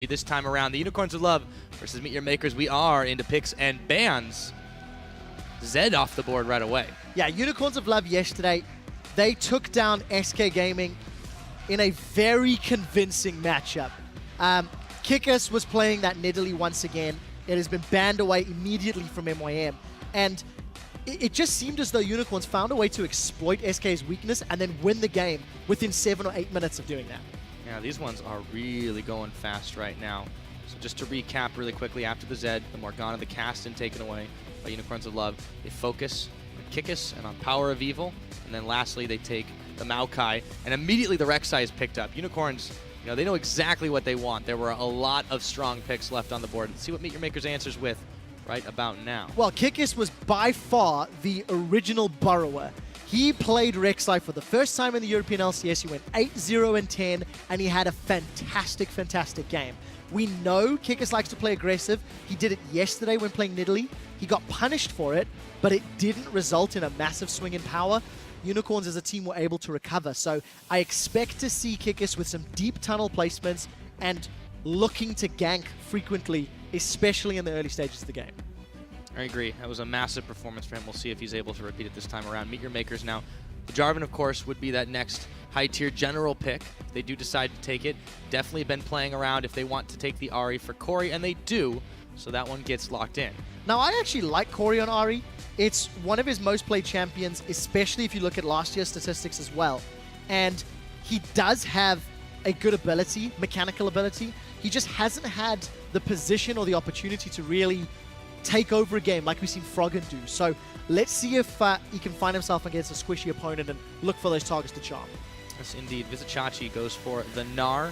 This time around, the Unicorns of Love versus MeetYourMakers. We are into picks and bans. Zed off the board right away. Yeah, Unicorns of Love yesterday, they took down SK Gaming in a very convincing matchup. Kickus was playing that Nidalee once again. It has been banned away immediately from MYM. And it just seemed as though Unicorns found a way to exploit SK's weakness and then win the game within 7 or 8 minutes of doing that. Yeah, these ones are really going fast right now. So just to recap really quickly, after the Zed, the Morgana, the Caston taken away by Unicorns of Love, they focus on Kickus and on Power of Evil, and then lastly they take the Maokai, and immediately the Rek'Sai is picked up. Unicorns, they know exactly what they want. There were a lot of strong picks left on the board. Let's see what MeetYourMakers answers with right about now. Well, Kickus was by far the original burrower. He played Rek'Sai for the first time in the European LCS. He went 8-0-10, and he had a fantastic, fantastic game. We know Kickus likes to play aggressive. He did it yesterday when playing Nidalee. He got punished for it, but it didn't result in a massive swing in power. Unicorns as a team were able to recover. So I expect to see Kickus with some deep tunnel placements and looking to gank frequently, especially in the early stages of the game. I agree. That was a massive performance for him. We'll see if he's able to repeat it this time around. MeetYourMakers now. The Jarvan, of course, would be that next high-tier general pick. If they do decide to take it, definitely been playing around if they want to take the Ahri for Corey, and they do, so that one gets locked in. Now, I actually like Corey on Ahri. It's one of his most played champions, especially if you look at last year's statistics as well. And he does have a good ability, mechanical ability. He just hasn't had the position or the opportunity to really take over a game like we've seen Froggen do. So let's see if he can find himself against a squishy opponent and look for those targets to charm. Yes, indeed. Vizicachi goes for the Gnar,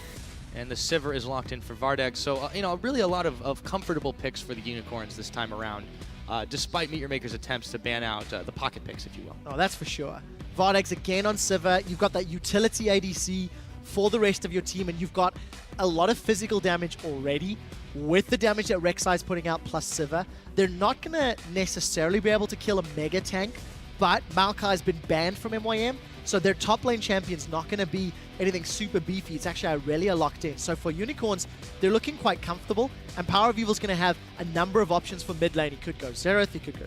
and the Sivir is locked in for Vardeg. So, really a lot of comfortable picks for the Unicorns this time around, despite MeetYourMakers' attempts to ban out the pocket picks, if you will. Oh, that's for sure. Vardeg's again on Sivir. You've got that utility ADC for the rest of your team, and you've got a lot of physical damage already with the damage that Rek'Sai is putting out plus Sivir. They're not going to necessarily be able to kill a mega tank, but Maokai has been banned from MYM, so their top lane champion's not going to be anything super beefy. It's actually Irelia locked in. So for Unicorns, they're looking quite comfortable, and Power of Evil's going to have a number of options for mid lane. He could go Xerath, he could go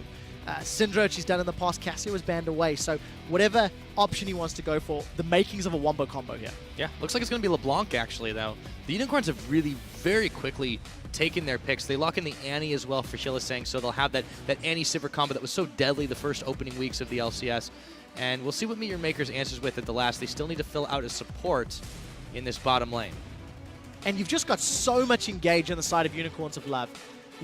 Syndra, which he's done in the past. Cassia was banned away, so whatever option he wants to go for, the makings of a wombo combo here. Yeah, looks like it's going to be LeBlanc, actually, though. The Unicorns have really very quickly taken their picks. They lock in the Annie as well for Hylissang, so they'll have that Annie Sivir combo that was so deadly the first opening weeks of the LCS. And we'll see what MeetYourMakers answers with at the last. They still need to fill out a support in this bottom lane. And you've just got so much engage on the side of Unicorns of Love.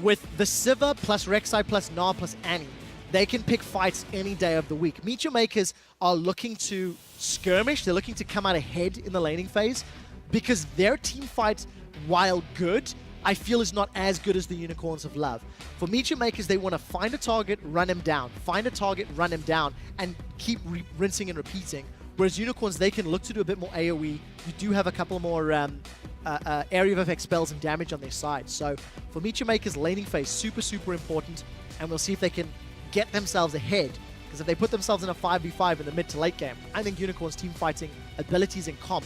With the Sivir plus Rek'Sai plus Gnar plus Annie, they can pick fights any day of the week. MeetYourMakers are looking to skirmish. They're looking to come out ahead in the laning phase because their team fight, while good, I feel is not as good as the Unicorns of Love. For MeetYourMakers, they want to find a target, run him down. Find a target, run him down, and keep rinsing and repeating. Whereas Unicorns, they can look to do a bit more AoE. You do have a couple more area of effect spells and damage on their side. So for MeetYourMakers, laning phase, super, super important. And we'll see if they can get themselves ahead. Because if they put themselves in a 5v5 in the mid to late game, I think Unicorns' team fighting abilities and comp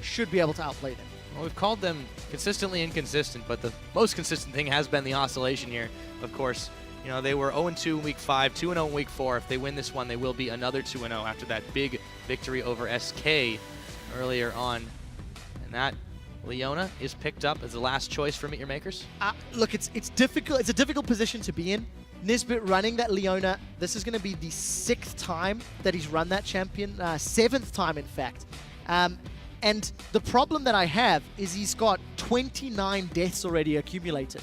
should be able to outplay them. Well, we've called them consistently inconsistent, but the most consistent thing has been the oscillation here. Of course, they were 0-2 in Week 5, 2-0 in Week 4. If they win this one, they will be another 2-0 after that big victory over SK earlier on. And that Leona is picked up as the last choice for MeetYourMakers. Look, it's difficult. It's a difficult position to be in. Nisbet running that Leona, this is going to be the 6th time that he's run that champion, 7th time in fact. And the problem that I have is he's got 29 deaths already accumulated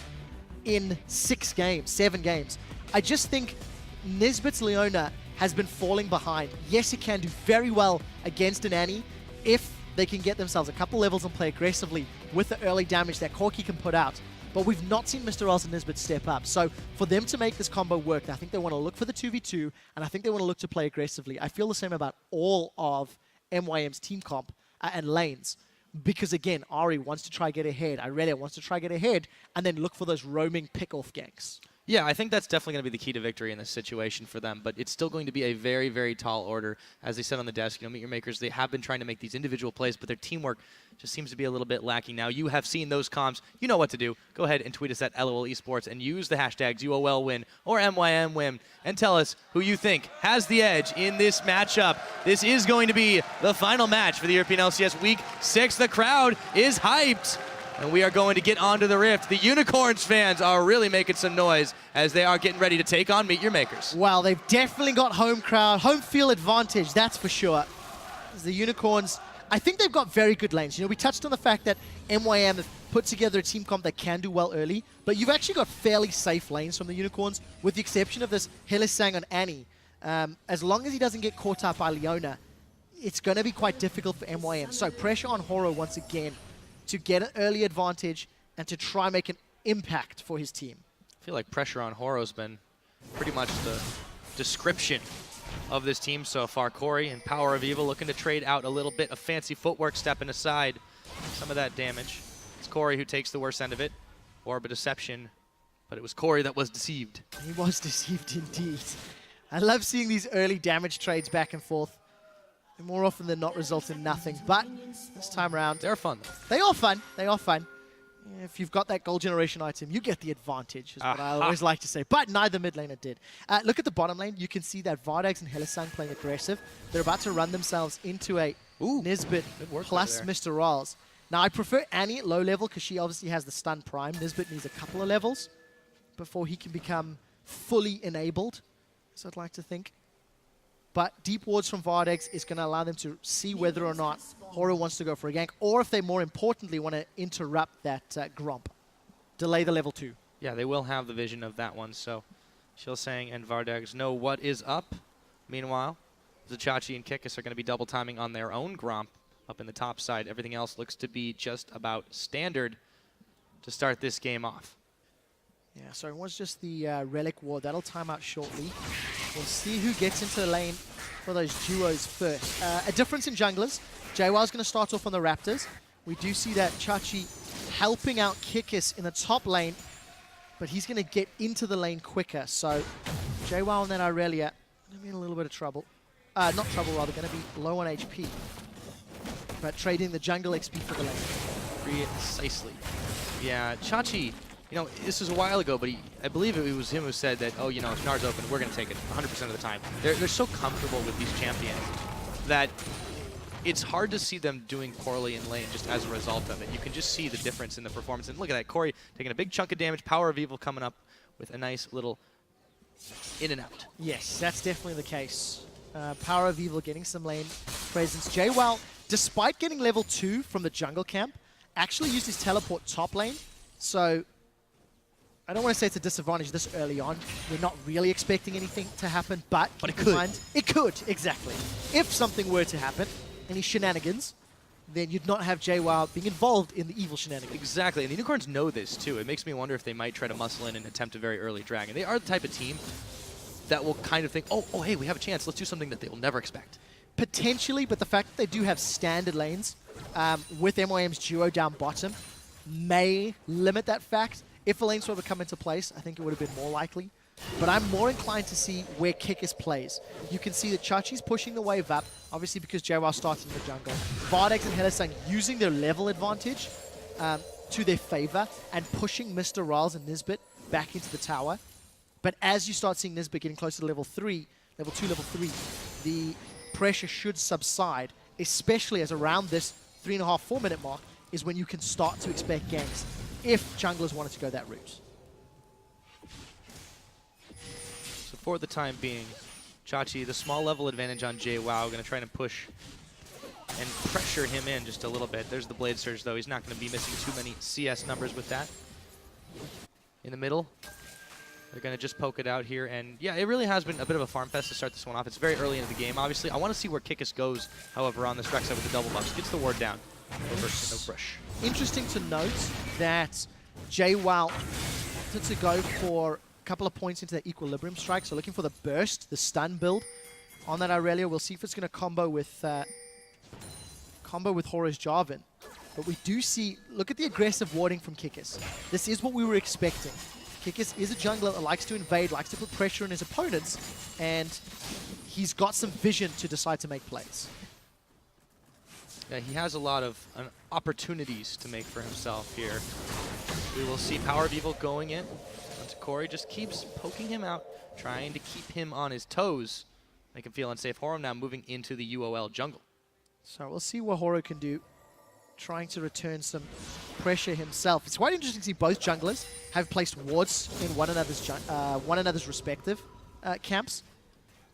in 7 games. I just think Nisbet's Leona has been falling behind. Yes, he can do very well against an Annie if they can get themselves a couple levels and play aggressively with the early damage that Corki can put out. But we've not seen Mr. Else and Nisbet step up. So for them to make this combo work, I think they want to look for the 2v2, and I think they want to look to play aggressively. I feel the same about all of MYM's team comp and lanes. Because again, Ahri wants to try get ahead. Irelia wants to try get ahead, and then look for those roaming pick-off ganks. Yeah, I think that's definitely going to be the key to victory in this situation for them, but it's still going to be a very, very tall order. As they said on the desk, Meet Your Makers, they have been trying to make these individual plays, but their teamwork just seems to be a little bit lacking now. You have seen those comms. You know what to do. Go ahead and tweet us at LOL Esports and use the hashtags UOLWin or MYMWin and tell us who you think has the edge in this matchup. This is going to be the final match for the European LCS Week 6. The crowd is hyped. And we are going to get onto the Rift. The Unicorns fans are really making some noise as they are getting ready to take on Meet Your Makers. Well, they've definitely got home crowd, home field advantage, that's for sure. The Unicorns, I think they've got very good lanes. We touched on the fact that MYM have put together a team comp that can do well early, but you've actually got fairly safe lanes from the Unicorns, with the exception of this Hylissang on Annie. As long as he doesn't get caught up by Leona, it's going to be quite difficult for MYM. So pressure on Horo once again, to get an early advantage and to try and make an impact for his team. I feel like pressure on Horo's been pretty much the description of this team so far. Corey and Power of Evil looking to trade out a little bit of fancy footwork, stepping aside some of that damage. It's Corey who takes the worst end of it. Orb of Deception, but it was Corey that was deceived. He was deceived indeed. I love seeing these early damage trades back and forth. They more often than not result in nothing, but this time around, They're fun, though. They are fun. They are fun. If you've got that gold generation item, you get the advantage, is what I always like to say. But neither mid laner did. Look at the bottom lane. You can see that Vardags and Hylissang playing aggressive. They're about to run themselves into a Nisbet plus Mr. Rawls. Now, I prefer Annie at low level because she obviously has the stun prime. Nisbet needs a couple of levels before he can become fully enabled, so I'd like to think. But deep wards from Vardags is going to allow them to see whether or not Horo wants to go for a gank, or if they more importantly want to interrupt that Gromp. Delay the level 2. Yeah, they will have the vision of that one, so Hylissang and Vardags know what is up. Meanwhile, Zachachi and Kikis are going to be double timing on their own Gromp up in the top side. Everything else looks to be just about standard to start this game off. Yeah, so it was just the Relic Ward. That'll time out shortly. We'll see who gets into the lane for those duos first. A difference in junglers. JWoww's going to start off on the Raptors. We do see that Chachi helping out Kikis in the top lane, but he's going to get into the lane quicker. So JWoww and then Irelia going to be in a little bit of trouble. Not trouble, rather, going to be low on HP. But trading the jungle XP for the lane. Precisely. Yeah, Chachi, this was a while ago, but I believe it was him who said that, if Nard's open, we're going to take it 100% of the time. They're so comfortable with these champions that it's hard to see them doing poorly in lane just as a result of it. You can just see the difference in the performance. And look at that, Corey taking a big chunk of damage, Power of Evil coming up with a nice little in and out. Yes, that's definitely the case. Power of Evil getting some lane presence. JWoww, despite getting level 2 from the jungle camp, actually used his teleport top lane. So I don't want to say it's a disadvantage this early on. We're not really expecting anything to happen, but it could. It could, exactly. If something were to happen, any shenanigans, then you'd not have JWoww being involved in the evil shenanigans. Exactly, and the Unicorns know this too. It makes me wonder if they might try to muscle in and attempt a very early drag. And they are the type of team that will kind of think, oh, hey, we have a chance. Let's do something that they will never expect. Potentially, but the fact that they do have standard lanes with MYM's duo down bottom may limit that fact. If a lane swap would come into place, I think it would have been more likely. But I'm more inclined to see where Kikis plays. You can see that Chachi's pushing the wave up, obviously because JWoww started in the jungle. Vardags and Hylissang using their level advantage to their favor and pushing Mr. Rawls and Nisbet back into the tower. But as you start seeing Nisbet getting closer to level 3, level 2, level 3, the pressure should subside, especially as around this 3.5, 4 minute mark is when you can start to expect ganks if junglers wanted to go that route. So for the time being, Chachi, the small level advantage on JWoww, going to try and push and pressure him in just a little bit. There's the Blade Surge, though. He's not going to be missing too many CS numbers with that. In the middle, they're going to just poke it out here. And yeah, it really has been a bit of a farm fest to start this one off. It's very early into the game. Obviously, I want to see where Kikis goes, however, on this Rek'Sai with the double buffs. Gets the ward down. No brush. Interesting to note that JWoww wanted to go for a couple of points into that Equilibrium Strike, so looking for the burst, the stun build on that Irelia. We'll see if it's going to combo with Horus Jarvan. But we do see, look at the aggressive warding from Kikis. This is what we were expecting. Kikis is a jungler that likes to invade, likes to put pressure on his opponents, and he's got some vision to decide to make plays. Yeah, he has a lot of opportunities to make for himself here. We will see Power of Evil going in. Corey just keeps poking him out, trying to keep him on his toes, make him feel unsafe. Horo now moving into the UOL jungle. So we'll see what Horo can do, trying to return some pressure himself. It's quite interesting to see both junglers have placed wards in one another's respective camps,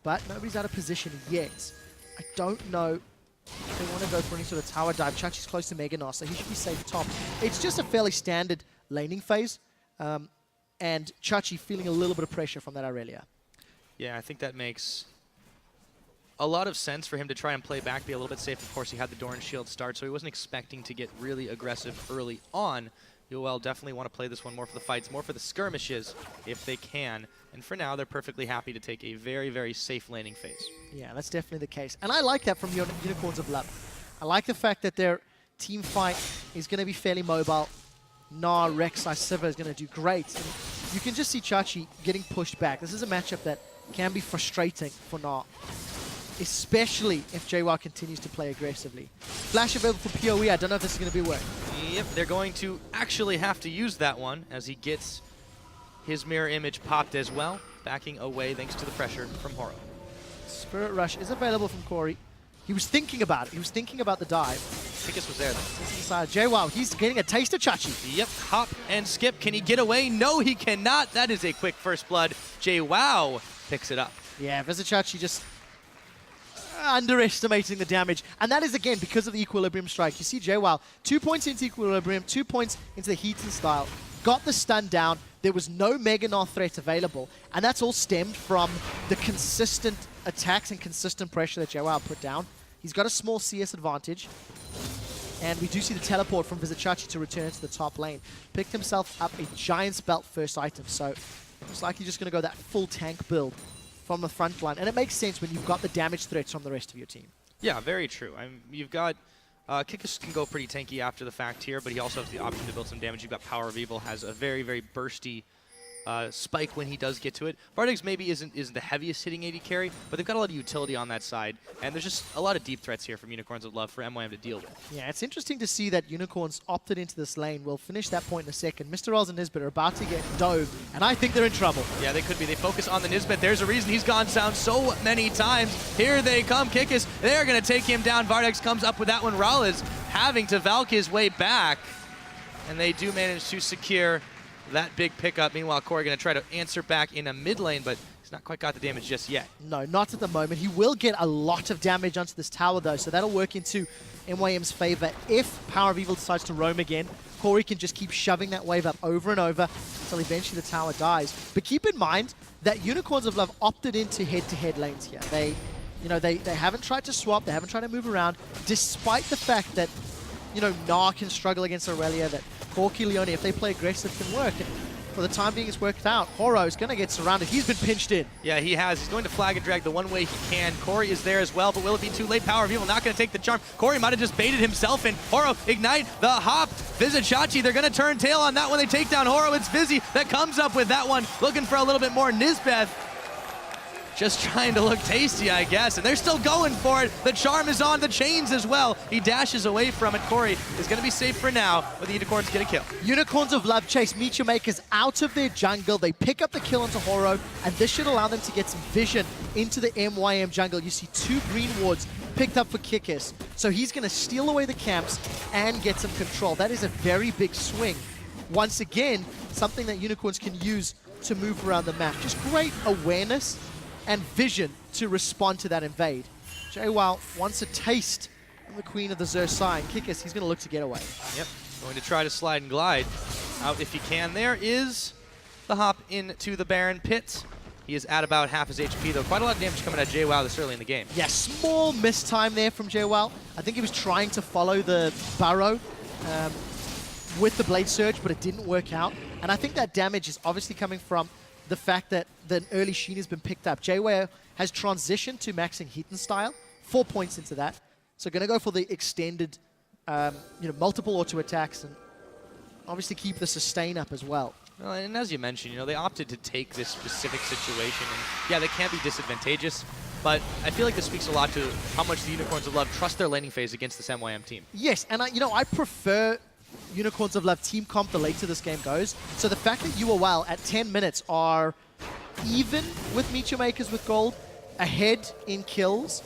but nobody's out of position yet. I don't know if they want to go for any sort of tower dive. Chachi's close to Meganos, so he should be safe top. It's just a fairly standard laning phase, and Chachi feeling a little bit of pressure from that Aurelia. Yeah, I think that makes a lot of sense for him to try and play back, be a little bit safe. Of course, he had the Doran Shield start, so he wasn't expecting to get really aggressive early on. UOL definitely want to play this one more for the fights, more for the skirmishes, if they can. And for now, they're perfectly happy to take a very, very safe laning phase. Yeah, that's definitely the case. And I like that from Unicorns of Love. I like the fact that their team fight is going to be fairly mobile. Nah, Rek'Sai, Sivir is going to do great. And you can just see Chachi getting pushed back. This is a matchup that can be frustrating for Nah, especially if JWoww continues to play aggressively. Flash available for PoE. I don't know if this is going to be a work. Yep, they're going to actually have to use that one as he gets his mirror image popped as well, backing away thanks to the pressure from Horo. Spirit Rush is available from Corey. He was thinking about it. He was thinking about the dive. Kikis was there though. JWoww, he's getting a taste of Chachi. Yep, hop and skip. Can he get away? No, he cannot. That is a quick first blood. JWoww picks it up. Yeah, Vizichachi just underestimating the damage. And that is, again, because of the Equilibrium Strike. You see JWoww, 2 points into Equilibrium, 2 points into the Heat and Style, got the stun down. There was no Mega Gnar threat available. And that's all stemmed from the consistent attacks and consistent pressure that JWoww put down. He's got a small CS advantage. And we do see the teleport from Vizichachi to return to the top lane. Picked himself up a Giant's Belt first item. So it's likely just going to go that full tank build from the front line. And it makes sense when you've got the damage threats from the rest of your team. Yeah, very true. You've got Kikis can go pretty tanky after the fact here, but he also has the option to build some damage. You've got Power of Evil, has a very, very bursty spike when he does get to it. Vardex maybe isn't the heaviest hitting AD carry, but they've got a lot of utility on that side, and there's just a lot of deep threats here from Unicorns of Love for MYM to deal with. Yeah, it's interesting to see that Unicorns opted into this lane. We'll finish that point in a second. Mr. Oz and Nisbet are about to get dove, and I think they're in trouble. Yeah, they could be. They focus on the Nisbet. There's a reason he's gone down so many times. Here they come, Kikis. They're going to take him down. Vardex comes up with that one. Ral is having to Valk his way back, and they do manage to secure that big pickup. Meanwhile, Corey going to try to answer back in a mid lane, but he's not quite got the damage just yet. No, not at the moment. He will get a lot of damage onto this tower, though, so that'll work into MYM's favor. If Power of Evil decides to roam again, Corey can just keep shoving that wave up over and over until eventually the tower dies. But keep in mind that Unicorns of Love opted into head-to-head lanes here. They haven't tried to swap, they haven't tried to move around, despite the fact that, Gnar can struggle against Aurelia, that Corki Leone, if they play aggressive, can work. And for the time being, it's worked out. Horo is going to get surrounded. He's been pinched in. Yeah, he has. He's going to flag and drag the one way he can. Corey is there as well, but will it be too late? Power of Evil not going to take the charm. Corey might have just baited himself in. Horo, ignite the hop. Vizichachi, they're going to turn tail on that one. They take down Horo. It's Vizzy that comes up with that one, looking for a little bit more. Nisbeth just trying to look tasty, I guess, and they're still going for it. The charm is on, the chains as well. He dashes away from it. Corey is going to be safe for now, but the Unicorns get a kill. Unicorns of Love chase MeetYourMakers out of their jungle. They pick up the kill onto Horo, and this should allow them to get some vision into the MYM jungle. You see 2 green wards picked up for Kikis, so he's going to steal away the camps and get some control. That is a very big swing. Once again, something that Unicorns can use to move around the map. Just great awareness and vision to respond to that invade. JWoww wants a taste of the Queen of the Xur and Kikis, he's going to look to get away. Yep, going to try to slide and glide out if he can. There is the hop into the Baron pit. He is at about half his HP, though. Quite a lot of damage coming at JWoww this early in the game. Yeah, small mistime there from JWoww. I think he was trying to follow the Burrow with the Blade Surge, but it didn't work out. And I think that damage is obviously coming from the fact that the early Sheen has been picked up. JWoww has transitioned to maxing Heat and Style, 4 points into that. So going to go for the extended, multiple auto attacks and obviously keep the sustain up as well. Well, and as you mentioned, they opted to take this specific situation, and yeah, they can be disadvantageous, but I feel like this speaks a lot to how much the Unicorns of Love trust their laning phase against this MYM team. Yes, and I prefer Unicorns of Love team comp the later this game goes. So the fact that UOL at 10 minutes are even with MeetYourMakers with gold, ahead in kills,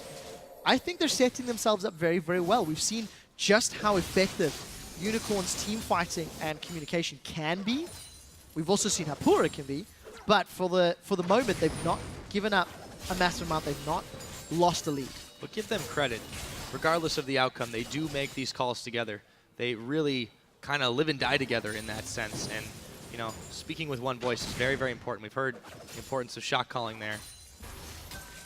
I think they're setting themselves up very, very well. We've seen just how effective Unicorns team fighting and communication can be. We've also seen how poor it can be, but for the moment, they've not given up a massive amount. They've not lost a lead. But give them credit. Regardless of the outcome, they do make these calls together. They really kind of live and die together in that sense. And, speaking with one voice is very, very important. We've heard the importance of shot calling there.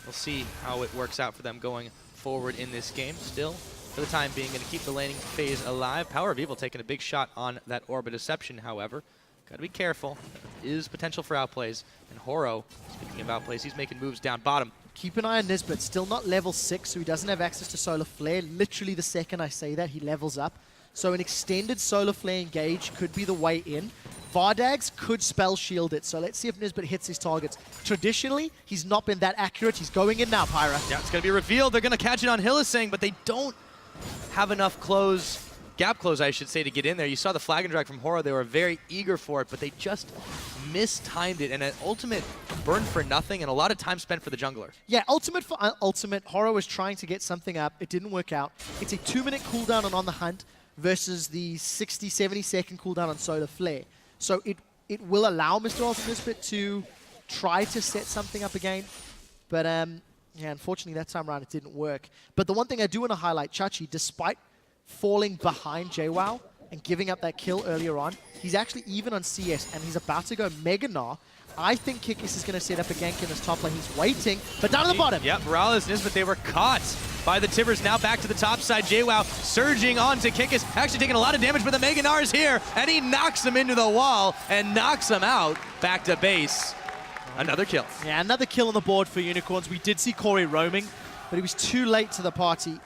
We'll see how it works out for them going forward in this game. Still, for the time being, going to keep the laning phase alive. Power of Evil taking a big shot on that Orb Deception, however. Got to be careful. There is potential for outplays. And Horo, speaking of outplays, he's making moves down bottom. Keep an eye on Nisbet. Still not level 6, so he doesn't have access to Solar Flare. Literally the second I say that, he levels up. So an extended Solar Flare engage could be the way in. Vardags could spell shield it, so let's see if Nisbet hits his targets. Traditionally, he's not been that accurate. He's going in now, Pyra. Yeah, it's going to be revealed. They're going to catch it on Hillisang, but they don't have enough gap close, I should say, to get in there. You saw the flag and drag from Horo. They were very eager for it, but they just mistimed it. And an ultimate burned for nothing and a lot of time spent for the jungler. Yeah, ultimate for ultimate. Horo was trying to get something up. It didn't work out. It's a 2-minute cooldown on the hunt versus the 60, 70-second cooldown on Solar Flare. So it will allow Mr. Ultimate Nisbet to try to set something up again. But yeah, unfortunately that time around it didn't work. But the one thing I do want to highlight, Chachi, despite falling behind JWoww and giving up that kill earlier on, he's actually even on CS and he's about to go Mega Gnar. I think Kikis is going to set up a gank in his top lane. He's waiting, but down at the bottom. Yep, Morales, Nisbet, they were caught by the Tibbers. Now back to the top side. JWoww surging onto Kikis, actually taking a lot of damage, but the Mega Gnar is here, and he knocks him into the wall and knocks him out back to base. Another kill. Yeah, another kill on the board for Unicorns. We did see Corey roaming, but he was too late to the party.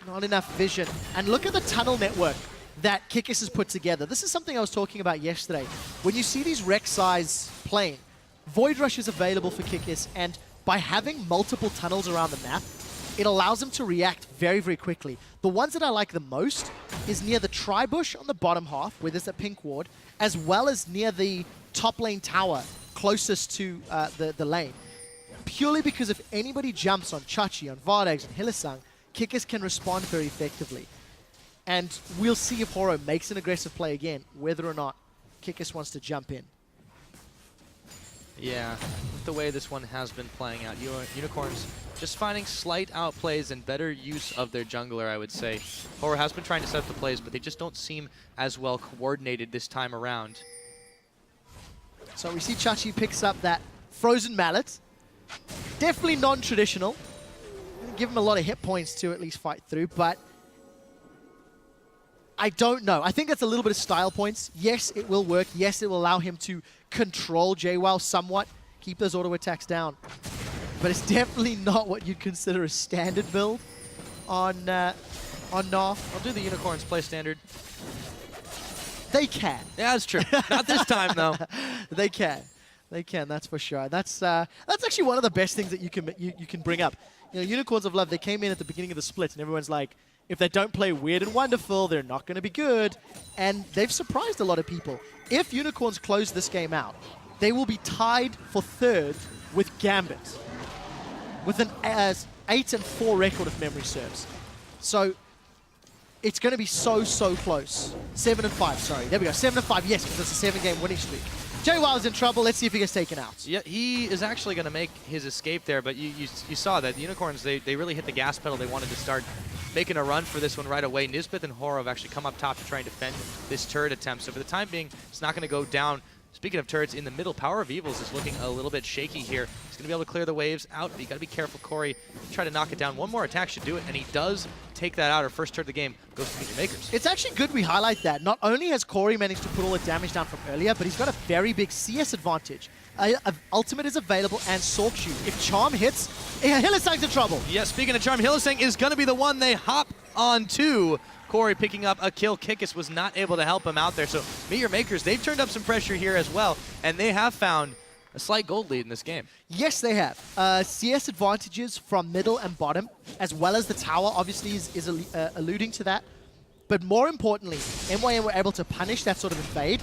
Not enough vision. And look at the tunnel network that Kikis has put together. This is something I was talking about yesterday. When you see these Rek'Sai's playing, Void Rush is available for Kikis, and by having multiple tunnels around the map, it allows him to react very, very quickly. The ones that I like the most is near the Tri-Bush on the bottom half, where there's a pink ward, as well as near the top lane tower closest to the lane. Purely because if anybody jumps on Chachi, on Vardags, and Hillisang, Kikis can respond very effectively. And we'll see if Horo makes an aggressive play again, whether or not Kikis wants to jump in. Yeah, with the way this one has been playing out, Unicorns just finding slight outplays and better use of their jungler, I would say. Horo has been trying to set up the plays, but they just don't seem as well coordinated this time around. So we see Chachi picks up that Frozen Mallet. Definitely non-traditional. Give him a lot of hit points to at least fight through, but I don't know. I think that's a little bit of style points. Yes, it will work. Yes, it will allow him to control JWoww somewhat, keep those auto attacks down. But it's definitely not what you'd consider a standard build on Gnar. I'll do the Unicorns play standard. They can. Yeah, that's true. Not this time, though. They can. They can, that's for sure. That's actually one of the best things that you can bring up. Unicorns of Love, they came in at the beginning of the split, and everyone's like, if they don't play weird and wonderful, they're not going to be good. And they've surprised a lot of people. If Unicorns close this game out, they will be tied for third with Gambit, with an 8-4 record if memory serves. So it's going to be so close. 7-5, sorry. There we go, 7-5, yes, because it's a 7-game winning streak. JWoww's in trouble. Let's see if he gets taken out. Yeah, he is actually going to make his escape there, but you saw that the Unicorns, they really hit the gas pedal. They wanted to start making a run for this one right away. Nisbet and Horo have actually come up top to try and defend this turret attempt. So for the time being, it's not going to go down. Speaking of turrets, in the middle, Power of Evils is looking a little bit shaky here. He's going to be able to clear the waves out, but you got to be careful, Corey. Try to knock it down. One more attack should do it, and he does take that out. Our first turret of the game goes to MeetYourMakers. It's actually good we highlight that. Not only has Corey managed to put all the damage down from earlier, but he's got a very big CS advantage. Ultimate is available and Sork Shoot. If Charm hits, Hillisang's in trouble. Yeah, speaking of Charm, Hillisang is going to be the one they hop onto. Corey picking up a kill. Kikis was not able to help him out there. So MeetYourMakers, they've turned up some pressure here as well, and they have found a slight gold lead in this game. Yes, they have. CS advantages from middle and bottom, as well as the tower, obviously, is alluding to that. But more importantly, MYM were able to punish that sort of invade.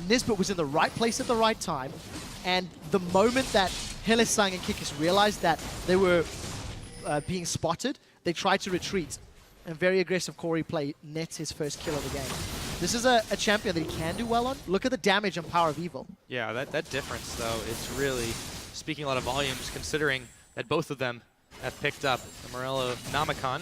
Nisbet was in the right place at the right time, and the moment that Hillesang and Kikis realized that they were being spotted, they tried to retreat. And very aggressive Corey play nets his first kill of the game. This is a champion that he can do well on. Look at the damage on Power of Evil. Yeah, that difference, though, is really speaking a lot of volumes, considering that both of them have picked up the Morello Namicon.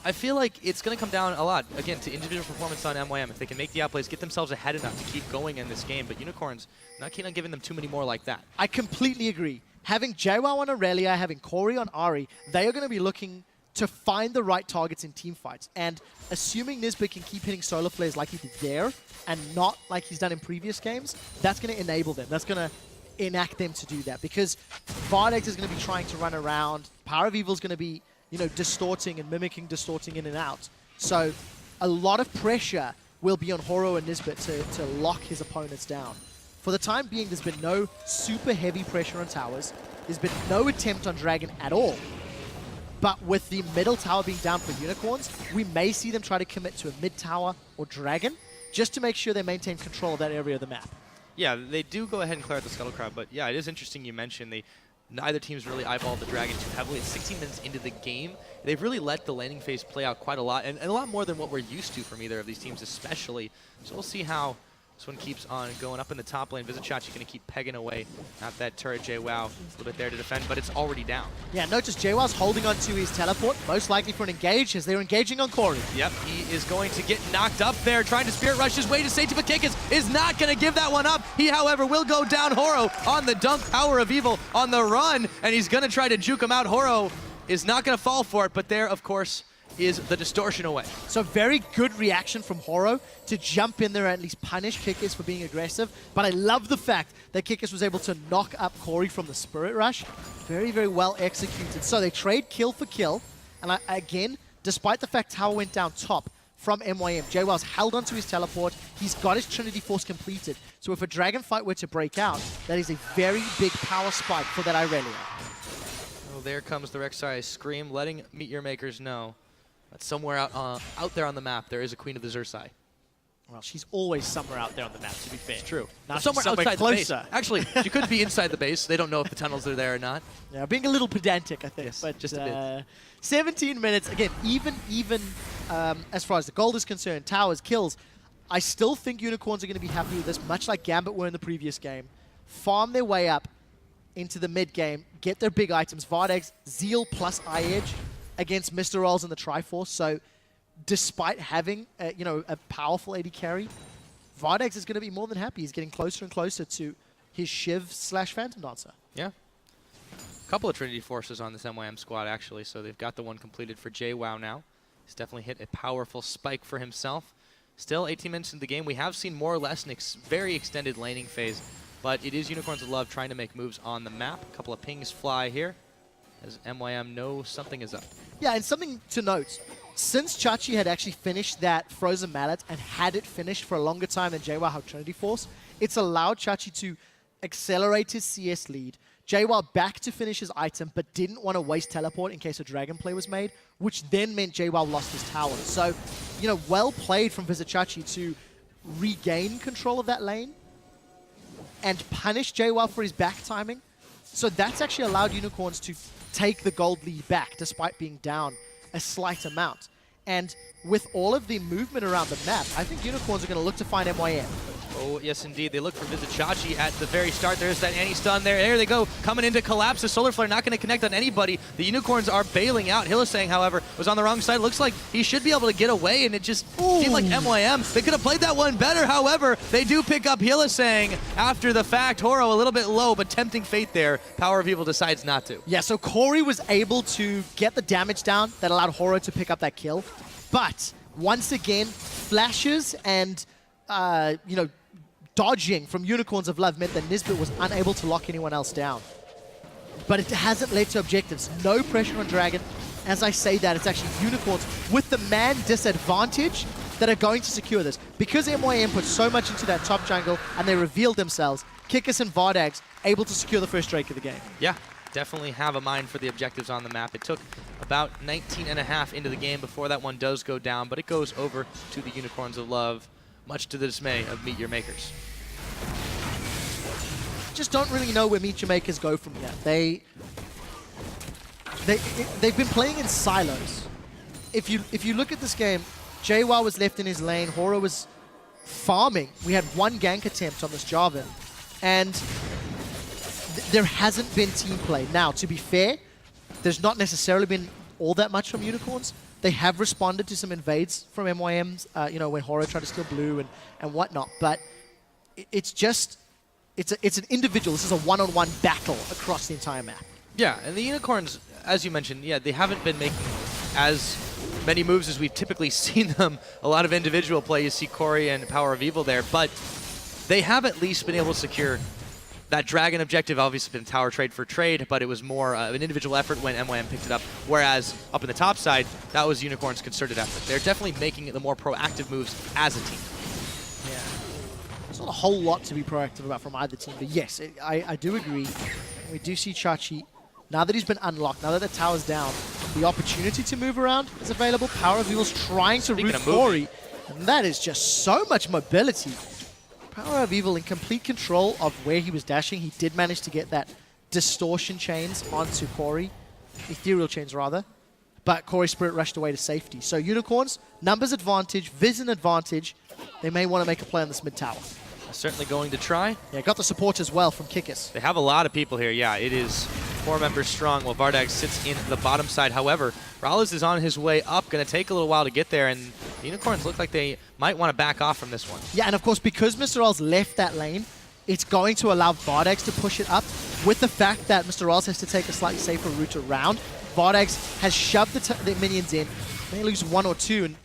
I feel like it's going to come down a lot, again, to individual performance on MYM. If they can make the outplays, get themselves ahead enough to keep going in this game. But Unicorns, not keen on giving them too many more like that. I completely agree. Having JWoww on Aurelia, having Corey on Ari, they are going to be looking to find the right targets in team fights. And assuming Nisbet can keep hitting solar flares like he did there, and not like he's done in previous games, that's going to enable them. That's going to enact them to do that. Because Vardex is going to be trying to run around. Power of Evil is going to be, you know, distorting and mimicking, distorting in and out. So a lot of pressure will be on Horo and Nisbet to lock his opponents down. For the time being, there's been no super heavy pressure on towers. There's been no attempt on Dragon at all. But with the middle tower being down for Unicorns, we may see them try to commit to a mid tower or Dragon, just to make sure they maintain control of that area of the map. Yeah, they do go ahead and clear out the Scuttle Crab, but yeah, it is interesting you mentioned neither team's really eyeballed the Dragon too heavily. It's 16 minutes into the game. They've really let the laning phase play out quite a lot, and a lot more than what we're used to from either of these teams especially. So we'll see how this one keeps on going up in the top lane. Visitchachi going to keep pegging away at that turret. JWoww a little bit there to defend, but it's already down. Yeah, notice JWoww's holding on to his teleport, most likely for an engage, as they're engaging on Corey. Yep, he is going to get knocked up there, trying to Spirit Rush his way to safety, but Kikis is not going to give that one up. He, however, will go down. Horo on the dunk, Power of Evil on the run, and he's going to try to juke him out. Horo is not going to fall for it, but there, of course, is the distortion away. So very good reaction from Horo to jump in there and at least punish Kikis for being aggressive. But I love the fact that Kikis was able to knock up Corey from the Spirit Rush. Very, very well executed. So they trade kill for kill. And again, despite the fact Tower went down top from MYM, JWoww's held onto his teleport. He's got his Trinity Force completed. So if a Dragon fight were to break out, that is a very big power spike for that Irelia. Oh, there comes the Rek'Sai Scream, letting MeetYourMakers know that somewhere out there on the map, there is a Queen of the Xerxai. Well, she's always somewhere out there on the map, to be fair. It's true. Not somewhere outside closer. the base. Actually, she could be inside the base. They don't know if the tunnels are there or not. Yeah, being a little pedantic, I think. Yes, but just a bit. 17 minutes. Again, even as far as the gold is concerned, towers, kills, I still think Unicorns are going to be happy with this, much like Gambit were in the previous game. Farm their way up into the mid game, get their big items. Vardex, Zeal plus Eye-Edge against Mr. Rolls and the Triforce. So despite having a powerful AD carry, Vardex is going to be more than happy. He's getting closer and closer to his Shiv/Phantom Dancer. Yeah. A couple of Trinity Forces on this MYM squad, actually, so they've got the one completed for JWoww now. He's definitely hit a powerful spike for himself. Still 18 minutes into the game. We have seen more or less an very extended laning phase, but it is Unicorns of Love trying to make moves on the map. A couple of pings fly here as MYM knows something is up. Yeah, and something to note, since Chachi had actually finished that Frozen Mallet and had it finished for a longer time than JWoww had Trinity Force, it's allowed Chachi to accelerate his CS lead. JWoww back to finish his item, but didn't want to waste teleport in case a Dragon play was made, which then meant JWoww lost his tower. So, well played from Visitchachi to regain control of that lane and punish JWoww for his back timing. So that's actually allowed Unicorns to take the gold lead back, despite being down a slight amount. And with all of the movement around the map, I think Unicorns are going to look to find MYM. Oh, yes, indeed. They look for Visitchachi at the very start. There's that anti-stun there. There they go, coming into collapse. The Solar Flare not going to connect on anybody. The Unicorns are bailing out. Hillesang, however, was on the wrong side. Looks like he should be able to get away, and it just seemed like MYM. They could have played that one better. However, they do pick up Hillesang after the fact. Horo a little bit low, but tempting fate there. Power of Evil decides not to. Yeah, so Corey was able to get the damage down that allowed Horo to pick up that kill. But once again, flashes and, dodging from Unicorns of Love meant that Nisbet was unable to lock anyone else down. But it hasn't led to objectives. No pressure on Dragon. as I say that, it's actually Unicorns with the man disadvantage that are going to secure this. Because MYM put so much into that top jungle and they revealed themselves, Kikis and Vardags able to secure the first Drake of the game. Yeah, definitely have a mind for the objectives on the map. It took about 19.5 into the game before that one does go down, but it goes over to the Unicorns of Love, much to the dismay of MeetYourMakers. Just don't really know where MeetYourMakers go from here. They've been playing in silos. If you look at this game, JWoww was left in his lane, Horo was farming. We had one gank attempt on this Jarvan, and there hasn't been team play. Now, to be fair, there's not necessarily been all that much from Unicorns. They have responded to some invades from MYMs, when Horo tried to steal blue and whatnot, but it's an individual. This is a one-on-one battle across the entire map. Yeah, and the Unicorns, as you mentioned, yeah, they haven't been making as many moves as we've typically seen them. A lot of individual play. You see Corey and Power of Evil there, but they have at least been able to secure that Dragon objective. Obviously been tower trade for trade, but it was more an individual effort when MYM picked it up, whereas up in the top side, that was Unicorn's concerted effort. They're definitely making it the more proactive moves as a team. Yeah. There's not a whole lot to be proactive about from either team, but yes, I do agree. We do see Chachi, now that he's been unlocked, now that the tower's down, the opportunity to move around is available. Power of Evil's trying to root Corey, and that is just so much mobility. Power of Evil in complete control of where he was dashing. He did manage to get that distortion chains onto Corey, ethereal chains rather, but Corey's Spirit rushed away to safety. So Unicorns, numbers advantage, vision advantage. They may want to make a play on this mid tower. Certainly going to try. Yeah, got the support as well from Kikis. They have a lot of people here. Yeah, it is 4 members strong while Vardags sits in the bottom side. However, Rallis is on his way up. Going to take a little while to get there, and the Unicorns look like they might want to back off from this one. Yeah, and of course, because Mr. Rallis left that lane, it's going to allow Vardags to push it up. With the fact that Mr. Rallis has to take a slightly safer route around, Vardags has shoved the minions in. They lose 1 or 2 and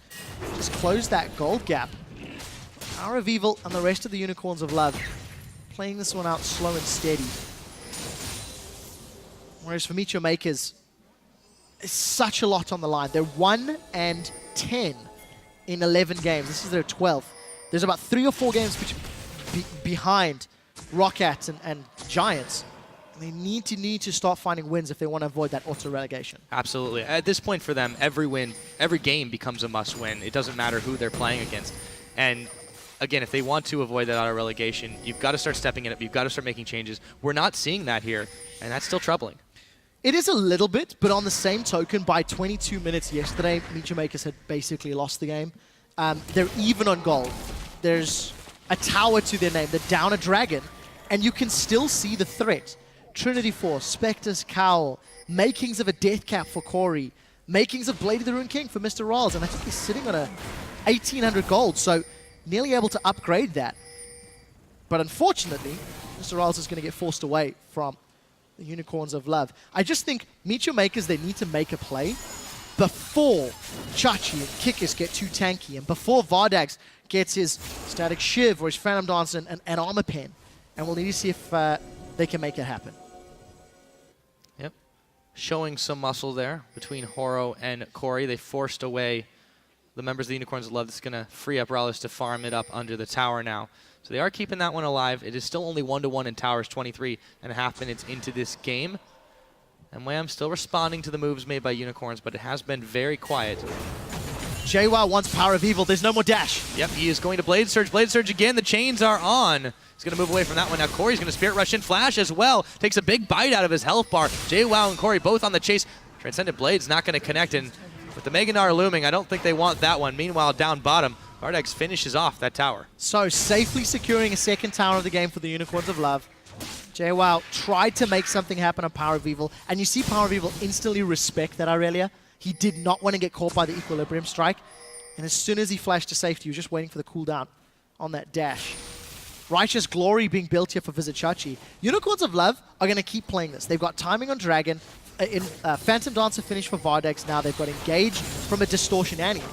just close that gold gap. Power of Evil and the rest of the Unicorns of Love playing this one out slow and steady. Whereas for MeetYourMakers, it's such a lot on the line. They're 1-10 in 11 games. This is their 12th. There's about 3 or 4 games behind Roccat and Giants. And they need to start finding wins if they want to avoid that auto-relegation. Absolutely. At this point for them, every win, every game becomes a must-win. It doesn't matter who they're playing against. And again, if they want to avoid that auto-relegation, you've got to start stepping in it. You've got to start making changes. We're not seeing that here, and that's still troubling. It is a little bit, but on the same token, by 22 minutes yesterday, MeetYourMakers had basically lost the game. They're even on gold. There's a tower to their name. They're down a dragon, and you can still see the threat. Trinity Force, Spectre's Cowl, makings of a death cap for Corey, makings of Blade of the Rune King for Mr. Rawls, and I think he's sitting on a 1,800 gold, so nearly able to upgrade that. But unfortunately, Mr. Rawls is going to get forced away from the Unicorns of Love. I just think MeetYourMakers, they need to make a play before Chachi and Kikis get too tanky, and before Vardags gets his Static Shiv or his Phantom Dance and Armor Pen. And we'll need to see if they can make it happen. Yep. Showing some muscle there between Horo and Corey. They forced away the members of the Unicorns of Love. That's going to free up Rallis to farm it up under the tower now. So they are keeping that one alive. It is still only 1-1 in towers, 23.5 minutes into this game. And Wham still responding to the moves made by Unicorns, but it has been very quiet. JWoww wants Power of Evil. There's no more dash. Yep, he is going to Blade Surge. Blade Surge again. The chains are on. He's going to move away from that one. Now Corey's going to Spirit Rush in. Flash as well. Takes a big bite out of his health bar. JWoww and Corey both on the chase. Transcendent Blade's not going to connect, and with the Meganar looming, I don't think they want that one. Meanwhile, down bottom, Vardags finishes off that tower. So safely securing a second tower of the game for the Unicorns of Love. JWoww tried to make something happen on Power of Evil, and you see Power of Evil instantly respect that Aurelia. He did not want to get caught by the Equilibrium Strike, and as soon as he flashed to safety, he was just waiting for the cooldown on that dash. Righteous Glory being built here for Visit Chachi. Unicorns of Love are going to keep playing this. They've got timing on Dragon. Phantom Dancer finished for Vardags now. They've got Engage from a Distortion Annie.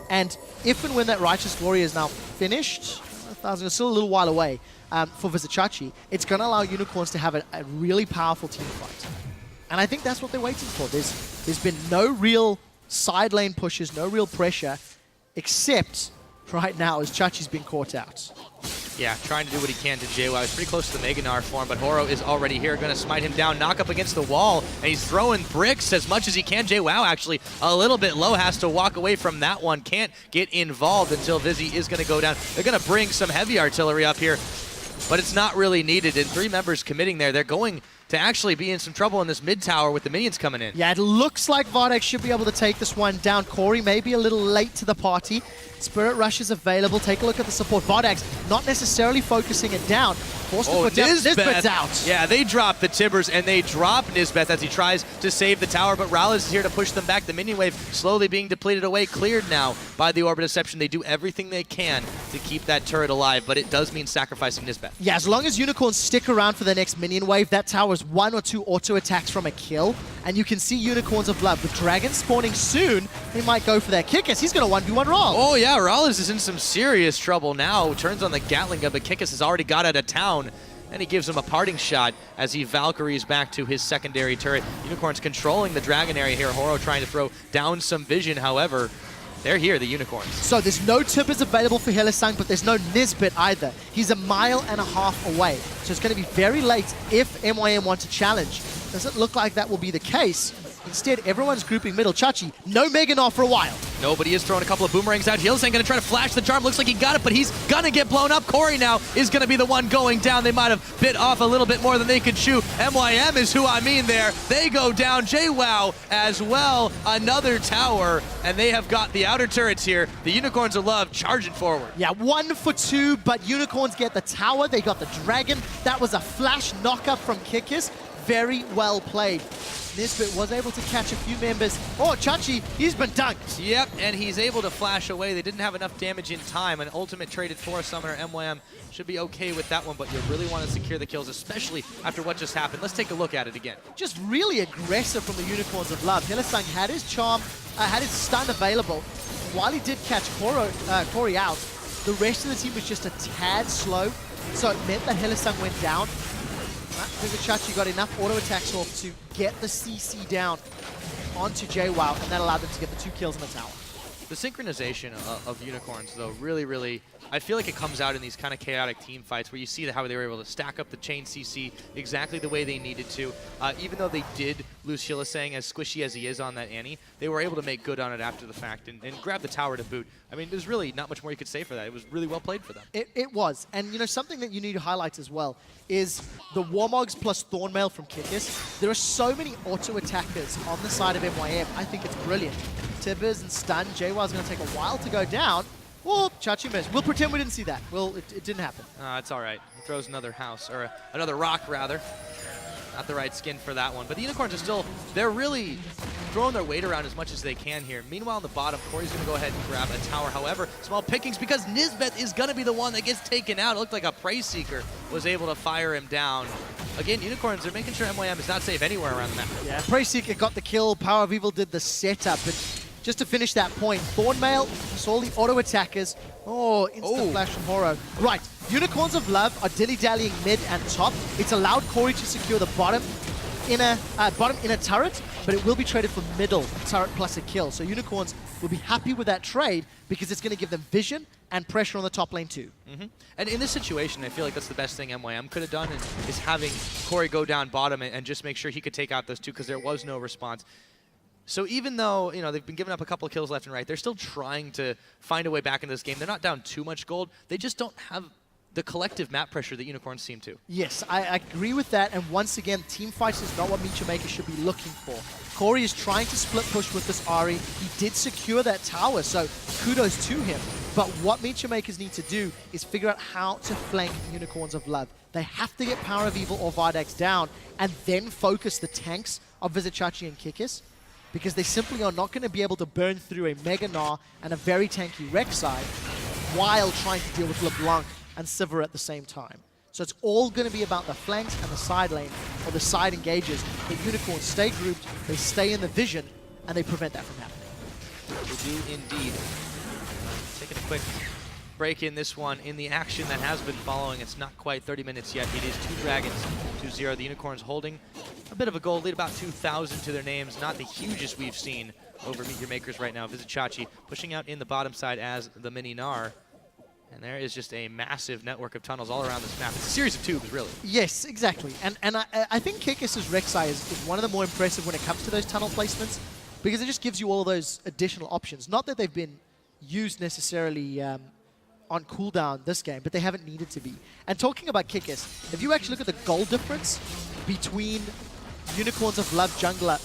And if and when that Righteous Glory is now finished, 1,000 is still a little while away for Visit Chachi, it's going to allow Unicorns to have a really powerful team fight. And I think that's what they're waiting for. There's been no real side lane pushes, no real pressure, except right now as Chachi's been caught out. Yeah, trying to do what he can to JWoww. He's pretty close to the Mega Gnar form, but Horo is already here, going to smite him down, knock up against the wall, and he's throwing bricks as much as he can. JWoww actually a little bit low, has to walk away from that one, can't get involved until Vizzy is going to go down. They're going to bring some heavy artillery up here, but it's not really needed, and 3 members committing there. They're going to actually be in some trouble in this mid tower with the minions coming in. Yeah, it looks like Vardex should be able to take this one down. Corey maybe a little late to the party. Spirit Rush is available. Take a look at the support. Vardex not necessarily focusing it down. Forced to put down. Nisbeth's out. Yeah, they drop the Tibbers and they drop Nisbeth as he tries to save the tower, but Rowlers is here to push them back. The minion wave slowly being depleted away, cleared now by the Orb of Deception. They do everything they can to keep that turret alive, but it does mean sacrificing Nisbeth. Yeah, as long as Unicorns stick around for the next minion wave, that tower is 1 or 2 auto attacks from a kill, and you can see Unicorns of Love. With Dragon spawning soon, they might go for their Kikis. He's going to 1v1 roll. Oh yeah, Rowlers is in some serious trouble now. Turns on the Gatling gun, but Kikis has already got out of town. And he gives him a parting shot as he Valkyries back to his secondary turret. Unicorns controlling the Dragon area here. Horo trying to throw down some vision, however. They're here, the Unicorns. So there's no Tibbers available for Hylissang, but there's no Nisbet either. He's 1.5 miles away. So it's going to be very late if MYM want to challenge. Doesn't look like that will be the case. Instead, everyone's grouping middle. Chachi, no Mega Gnar for a while. No, but he is throwing a couple of boomerangs out. Hylissang going to try to flash the charm. Looks like he got it, but he's going to get blown up. Corey now is going to be the one going down. They might have bit off a little bit more than they could chew. MYM is who I mean there. They go down. JWoww as well. Another tower, and they have got the outer turrets here. The Unicorns of Love charging forward. Yeah, 1 for 2, but Unicorns get the tower. They got the Dragon. That was a flash knockup from Kikis. Very well played. Nisbet was able to catch a few members. Oh, Chachi, he's been dunked. Yep, and he's able to flash away. They didn't have enough damage in time. An ultimate traded for a summoner. MYM should be okay with that one, but you really want to secure the kills, especially after what just happened. Let's take a look at it again. Just really aggressive from the Unicorns of Love. Hylissang had his charm, had his stun available. While he did catch Corey out, the rest of the team was just a tad slow, so it meant that Hylissang went down. Chachi got enough auto attacks off to get the CC down onto JWoww, and that allowed them to get the 2 kills in the tower. The synchronization of Unicorns, though, really, I feel like it comes out in these kind of chaotic team fights where you see how they were able to stack up the chain CC exactly the way they needed to. Even though they did lose Hylissang, as squishy as he is on that Annie, they were able to make good on it after the fact and grab the tower to boot. I mean, there's really not much more you could say for that. It was really well played for them. It was. And, you know, something that you need to highlight as well is the Warmogs plus Thornmail from Kikis. There are so many auto attackers on the side of MYM. I think it's brilliant. Tibbers and stun. JWoww's going to take a while to go down. Oh, Chachi missed. We'll pretend we didn't see that. It didn't happen. It's all right. He throws another house, or another rock, rather. Not the right skin for that one. But the Unicorns are still, they're really throwing their weight around as much as they can here. Meanwhile, on the bottom, Corey's going to go ahead and grab a tower. However, small pickings because Nisbeth is going to be the one that gets taken out. It looked like a Prey Seeker was able to fire him down. Again, Unicorns are making sure MYM is not safe anywhere around the map. Yeah, Prey Seeker got the kill. Power of Evil did the setup. But just to finish that point, Thornmail saw the auto attackers. Oh, instant flash from Horo. Right, Unicorns of Love are dilly-dallying mid and top. It's allowed Corey to secure the bottom inner turret, but it will be traded for middle turret plus a kill. So Unicorns will be happy with that trade because it's going to give them vision and pressure on the top lane too. And in this situation, I feel like that's the best thing MYM could have done, is having Corey go down bottom and just make sure he could take out those 2 because there was no response. So even though, you know, they've been giving up a couple of kills left and right, they're still trying to find a way back into this game. They're not down too much gold. They just don't have the collective map pressure that Unicorns seem to. Yes, I agree with that. And once again, team fights is not what MeetYourMakers should be looking for. Corey is trying to split push with this Ahri. He did secure that tower, so kudos to him. But what MeetYourMakers need to do is figure out how to flank Unicorns of Love. They have to get Power of Evil or Vardex down and then focus the tanks of Chachi and Kikis, because they simply are not going to be able to burn through a Mega Gnar and a very tanky Rek'Sai while trying to deal with LeBlanc and Sivir at the same time. So it's all going to be about the flanks and the side lane, or the side engages. The Unicorns stay grouped, they stay in the vision, and they prevent that from happening. They do indeed. Taking a quick break in this one in the action that has been following. It's not quite 30 minutes yet. It is 2 Dragons, 2-0. The Unicorns holding a bit of a gold lead, about 2,000 to their names. Not the hugest we've seen over MeetYourMakers right now. Visit Chachi pushing out in the bottom side as the mini Gnar. And there is just a massive network of tunnels all around this map. It's a series of tubes, really. Yes, exactly. And I think Kikis's Rek'Sai is one of the more impressive when it comes to those tunnel placements, because it just gives you all those additional options. Not that they've been used necessarily on cooldown this game, but they haven't needed to be. And talking about Kikis, if you actually look at the gold difference between Unicorns of Love Jungler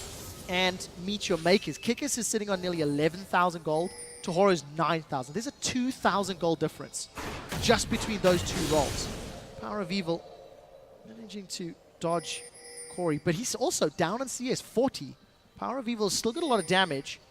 and MeetYourMakers, Kikis is sitting on nearly 11,000 gold. Horo's 9,000. There's a 2,000 gold difference just between those two roles. Power of Evil managing to dodge Corey, but he's also down in CS 40. Power of Evil has still got a lot of damage.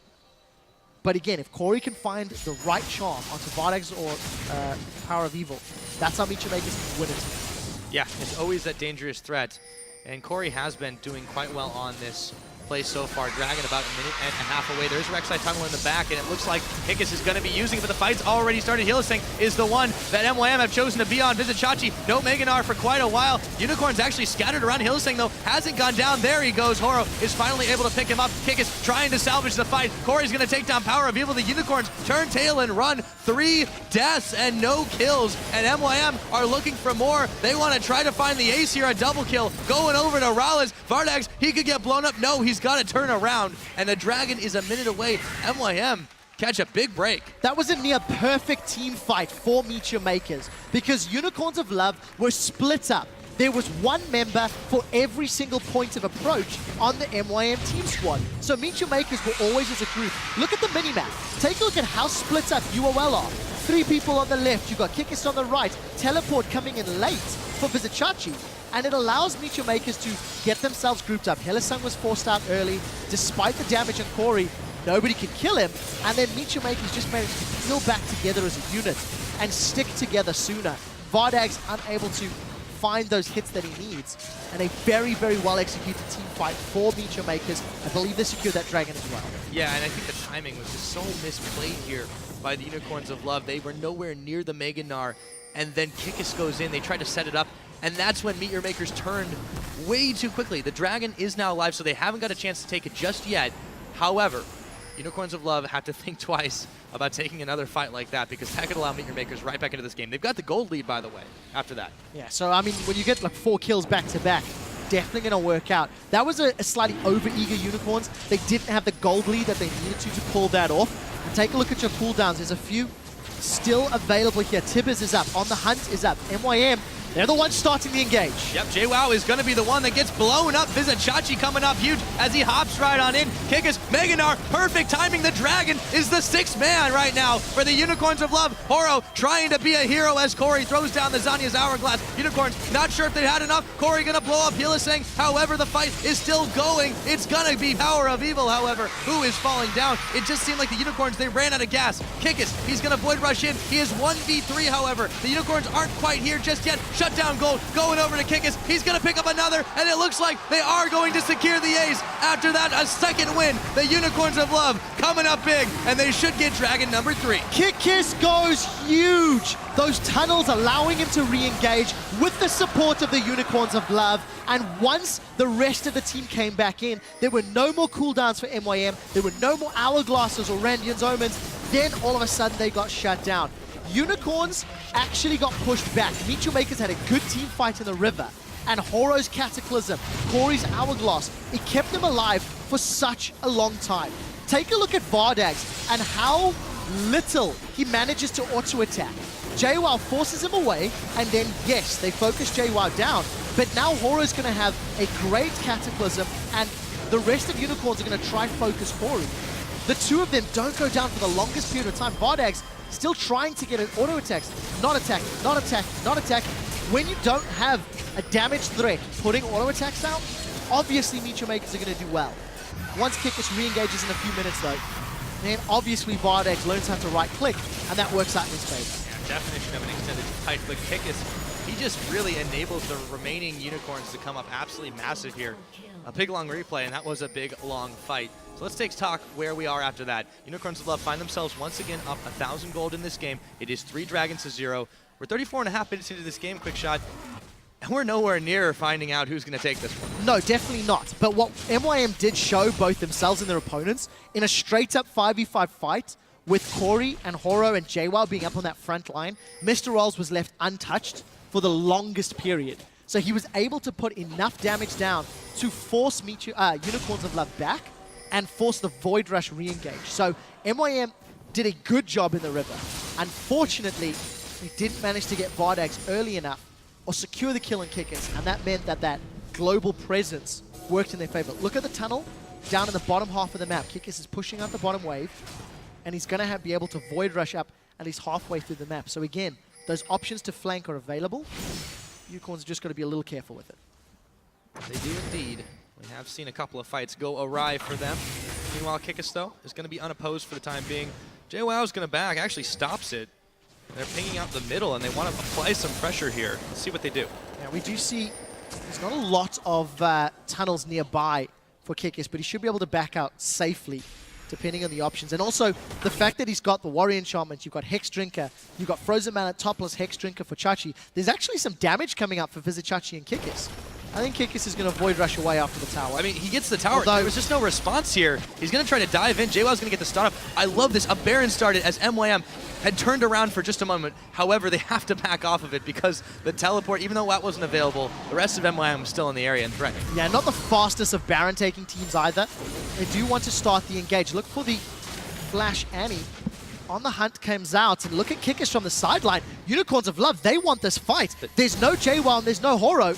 But again, if Corey can find the right charm onto Vardags or Power of Evil, that's how MeetYourMakers can win it. Yeah, it's always that dangerous threat. And Corey has been doing quite well on this play so far. Dragon about a minute and a half away. There's Rek'Sai tunnel in the back, and it looks like Kikis is going to be using it, but the fight's already started. Hylissang is the one that MYM have chosen to be on. Visit Chachi, no Mega Gnar for quite a while. Unicorn's actually scattered around. Hylissang, though, hasn't gone down. There he goes. Horo is finally able to pick him up. Kikis trying to salvage the fight. Corey's going to take down Power of Evil. The Unicorns turn tail and run. 3 deaths and no kills, and MYM are looking for more. They want to try to find the ace here, a double kill. Going over to Rallis. Vardags, he could get blown up. No, he's got to turn around. And the Dragon is a minute away. MYM catch a big break. That was a near perfect team fight for MeetYourMakers because Unicorns of Love were split up. There was one member for every single point of approach on the MYM team squad. So MeetYourMakers were always as a group. Look at the minimap. Take a look at how split up UOL are. 3 people on the left, you got Kikis on the right, Teleport coming in late for Visit Chachi. And it allows MeetYourMakers to get themselves grouped up. Hylissang was forced out early. Despite the damage on Corey, nobody could kill him. And then MeetYourMakers just managed to heal back together as a unit and stick together sooner. Vardags unable to find those hits that he needs. And a very, very well-executed team fight for MeetYourMakers. I believe they secured that Dragon as well. Yeah, and I think the timing was just so misplayed here by the Unicorns of Love. They were nowhere near the Mega Gnar, and then Kikis goes in. They tried to set it up, and that's when MeetYourMakers turned way too quickly. The Dragon is now alive, so they haven't got a chance to take it just yet. However, Unicorns of Love have to think twice about taking another fight like that, because that could allow MeetYourMakers right back into this game. They've got the gold lead, by the way, after that. Yeah, so I mean, when you get like 4 kills back-to-back, definitely going to work out. That was a slightly over-eager Unicorns. They didn't have the gold lead that they needed to pull that off. And take a look at your cooldowns. There's a few still available here. Tibbers is up. On the Hunt is up. MYM, they're the ones starting the engage. Yep, JWoww is going to be the one that gets blown up. Visit Chachi coming up huge as he hops right on in. Kikis, Mega Gnar, perfect timing. The Dragon is the 6th man right now for the Unicorns of Love. Horo trying to be a hero as Corey throws down the Zanya's Hourglass. Unicorns not sure if they had enough. Corey going to blow up Hylissang. However, the fight is still going. It's going to be Power of Evil, however, who is falling down. It just seemed like the Unicorns, they ran out of gas. Kikis, he's going to Void Rush in. He is 1v3, however. The Unicorns aren't quite here just yet. Shutdown gold going over to Kikis. He's going to pick up another, and it looks like they are going to secure the ace. After that, a second win. The Unicorns of Love coming up big, and they should get Dragon number 3. Kikis goes huge. Those tunnels allowing him to re-engage with the support of the Unicorns of Love. And once the rest of the team came back in, there were no more cooldowns for MYM. There were no more Hourglasses or Randian's Omens. Then all of a sudden they got shut down. Unicorns actually got pushed back. MeetYourMakers had a good team fight in the river. And Horo's Cataclysm, Corey's Hourglass, it kept them alive for such a long time. Take a look at Vardags and how little he manages to auto-attack. JWoww forces him away, and then, yes, they focus JWoww down. But now Horo's going to have a great Cataclysm, and the rest of Unicorns are going to try focus Corey. The two of them don't go down for the longest period of time. Vardags still trying to get an auto attack. Not attack, not attack, not attack. When you don't have a damage threat putting auto attacks out, obviously MeetYourMakers are going to do well. Once Kikis re-engages in a few minutes though, then obviously Vardags learns how to right click, and that works out in his favor. Yeah, definition of an extended fight, but Kikis he just really enables the remaining Unicorns to come up absolutely massive here. A big long replay, and that was a big long fight. So let's take stock where we are after that. Unicorns of Love find themselves once again up 1,000 gold in this game. It is 3 dragons to 0. We're 34.5 minutes into this game, quick shot. And we're nowhere near finding out who's going to take this one. No, definitely not. But what MYM did show both themselves and their opponents in a straight-up 5v5 fight with Corey and Horo and JWoww being up on that front line, Mr. Rolls was left untouched for the longest period. So he was able to put enough damage down to force Unicorns of Love back and force the Void Rush re-engage. So MYM did a good job in the river. Unfortunately, they didn't manage to get Vardags early enough or secure the kill and Kickers, and that meant that that global presence worked in their favor. Look at the tunnel down in the bottom half of the map. Kickers is pushing out the bottom wave, and he's going to be able to Void Rush up at least halfway through the map. So again, those options to flank are available. Unicorns just got to be a little careful with it. They do indeed. We have seen a couple of fights go awry for them. Meanwhile, Kikis, though, is going to be unopposed for the time being. JWoww's going to back, actually stops it. They're pinging out the middle, and they want to apply some pressure here. Let's see what they do. Yeah, we do see there's not a lot of tunnels nearby for Kikis, but he should be able to back out safely, depending on the options. And also, the fact that he's got the Warrior Enchantment, you've got Hex Drinker, you've got Frozen Mallet, topless Hex Drinker for Chachi. There's actually some damage coming up for Vizichachi and Kikis. I think Kikis is going to Void Rush away after the tower. I mean, he gets the tower. Although, there was just no response here. He's going to try to dive in. JWoww's going to get the start up. I love this. A Baron started as MYM had turned around for just a moment. However, they have to back off of it because the teleport, even though that wasn't available, the rest of MYM was still in the area and threatening. Yeah, not the fastest of Baron taking teams either. They do want to start the engage. Look for the Flash Annie. On the hunt comes out, and look at Kikis from the sideline. Unicorns of Love, they want this fight. There's no JWoww and there's no Horo.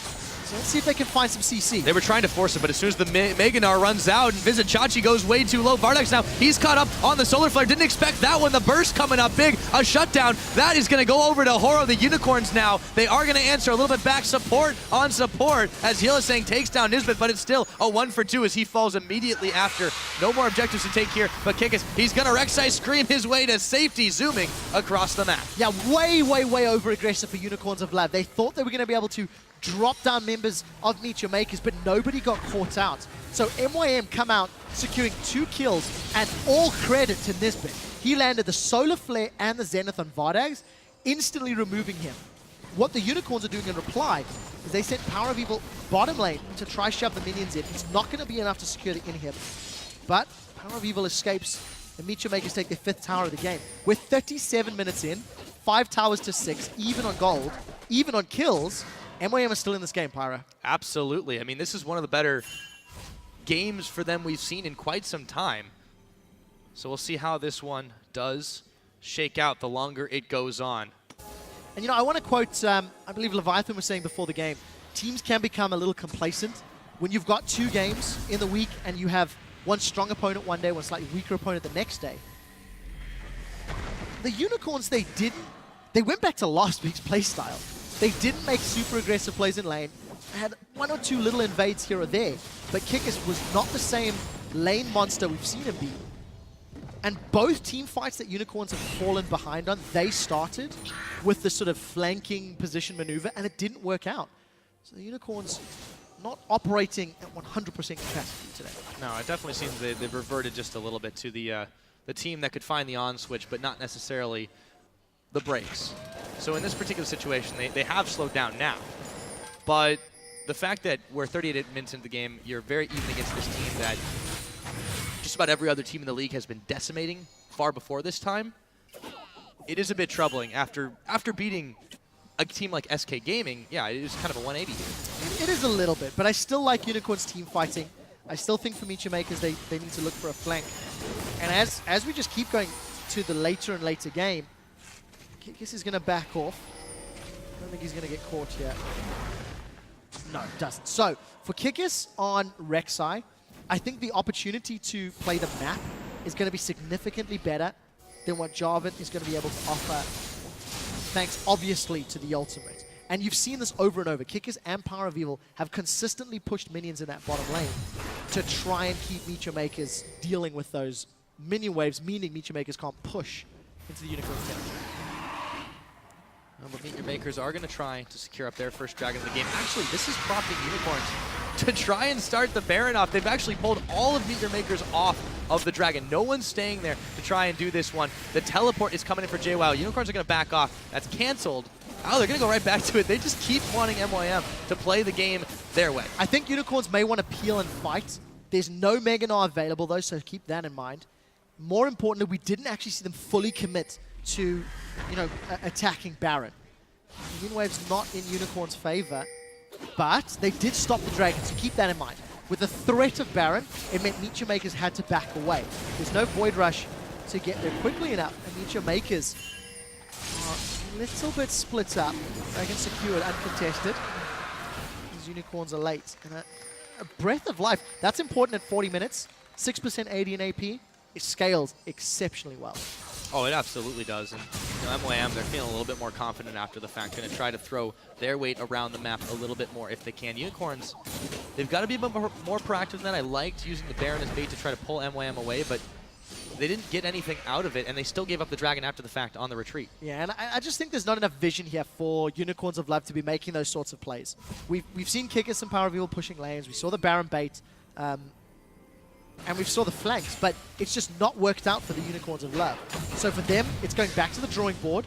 So let's see if they can find some CC. They were trying to force it, but as soon as the Meganar runs out and Vizichachi goes way too low, Vardags now, he's caught up on the Solar Flare. Didn't expect that one. The burst coming up big. A shutdown. That is going to go over to Horo. The Unicorns now, they are going to answer a little bit back. Support on support as Hylissang takes down Nisbet, but it's still a 1-for-2 as he falls immediately after. No more objectives to take here, but Kikis, he's going to Rek'Sai scream his way to safety, zooming across the map. Yeah, way, way, way over-aggressive for Unicorns of Love. They thought they were going to be able to drop down members of MeetYourMakers, but nobody got caught out. So MYM come out securing 2 kills, and all credit to Nisbet. He landed the Solar Flare and the Zenith on Vardags, instantly removing him. What the Unicorns are doing in reply is they sent Power of Evil bottom lane to try shove the minions in. It's not going to be enough to secure the inhib, but Power of Evil escapes, and MeetYourMakers take their 5th tower of the game. We're 37 minutes in, 5 towers to 6, even on gold, even on kills. MYM is still in this game, Pyra. Absolutely. I mean, this is one of the better games for them we've seen in quite some time. So we'll see how this one does shake out the longer it goes on. And, you know, I want to quote, I believe Leviathan was saying before the game, teams can become a little complacent when you've got 2 games in the week and you have one strong opponent one day, one slightly weaker opponent the next day. The Unicorns, they went back to last week's playstyle. They didn't make super aggressive plays in lane. They had 1 or 2 little invades here or there, but Kikis was not the same lane monster we've seen him be. And both team fights that Unicorns have fallen behind on, they started with this sort of flanking position maneuver, and it didn't work out. So the Unicorns not operating at 100% capacity today. No, it definitely seems they've reverted just a little bit to the team that could find the on switch, but not necessarily the breaks. So in this particular situation, they have slowed down now. But the fact that we're 38 minutes into the game, you're very even against this team that just about every other team in the league has been decimating far before this time, it is a bit troubling. After beating a team like SK Gaming, yeah, it is kind of a 180 here. It is a little bit, but I still like Unicorns team fighting. I still think for MeetYourMakers, they need to look for a flank. And as we just keep going to the later and later game, Kikis is going to back off. I don't think he's going to get caught yet. No, it doesn't. So, for Kikis on Rek'Sai, I think the opportunity to play the map is going to be significantly better than what Jarvan is going to be able to offer, thanks obviously to the ultimate. And you've seen this over and over. Kikis and Power of Evil have consistently pushed minions in that bottom lane to try and keep MeetYourMakers dealing with those minion waves, meaning MeetYourMakers can't push into the Unicorn territory. But MeetYourMakers are going to try to secure up their first Dragon of the game. Actually, this is prompting Unicorns to try and start the Baron off. They've actually pulled all of MeetYourMakers off of the Dragon. No one's staying there to try and do this one. The teleport is coming in for JWoww. Unicorns are going to back off. That's canceled. Oh, they're going to go right back to it. They just keep wanting MYM to play the game their way. I think Unicorns may want to peel and fight. There's no Mega Gnar available, though, so keep that in mind. More importantly, we didn't actually see them fully commit to, attacking Baron. Immune Wave's not in Unicorn's favor, but they did stop the Dragon, so keep that in mind. With the threat of Baron, it meant MeetYourMakers had to back away. There's no Void Rush to get there quickly enough, and MeetYourMakers are a little bit split up. Dragon secured, uncontested. These Unicorns are late. And a Breath of Life, that's important at 40 minutes. 6% AD and AP. It scales exceptionally well. Oh, it absolutely does. And MYM, they're feeling a little bit more confident after the fact. Going to try to throw their weight around the map a little bit more if they can. Unicorns, they've got to be a bit more proactive than that. I liked using the Baron as bait to try to pull MYM away, but they didn't get anything out of it, and they still gave up the Dragon after the fact on the retreat. Yeah, and I just think there's not enough vision here for Unicorns of Love to be making those sorts of plays. We've seen Kickers and Power of Evil pushing lanes. We saw the Baron bait. And we saw the flanks, but it's just not worked out for the Unicorns of Love. So for them, it's going back to the drawing board.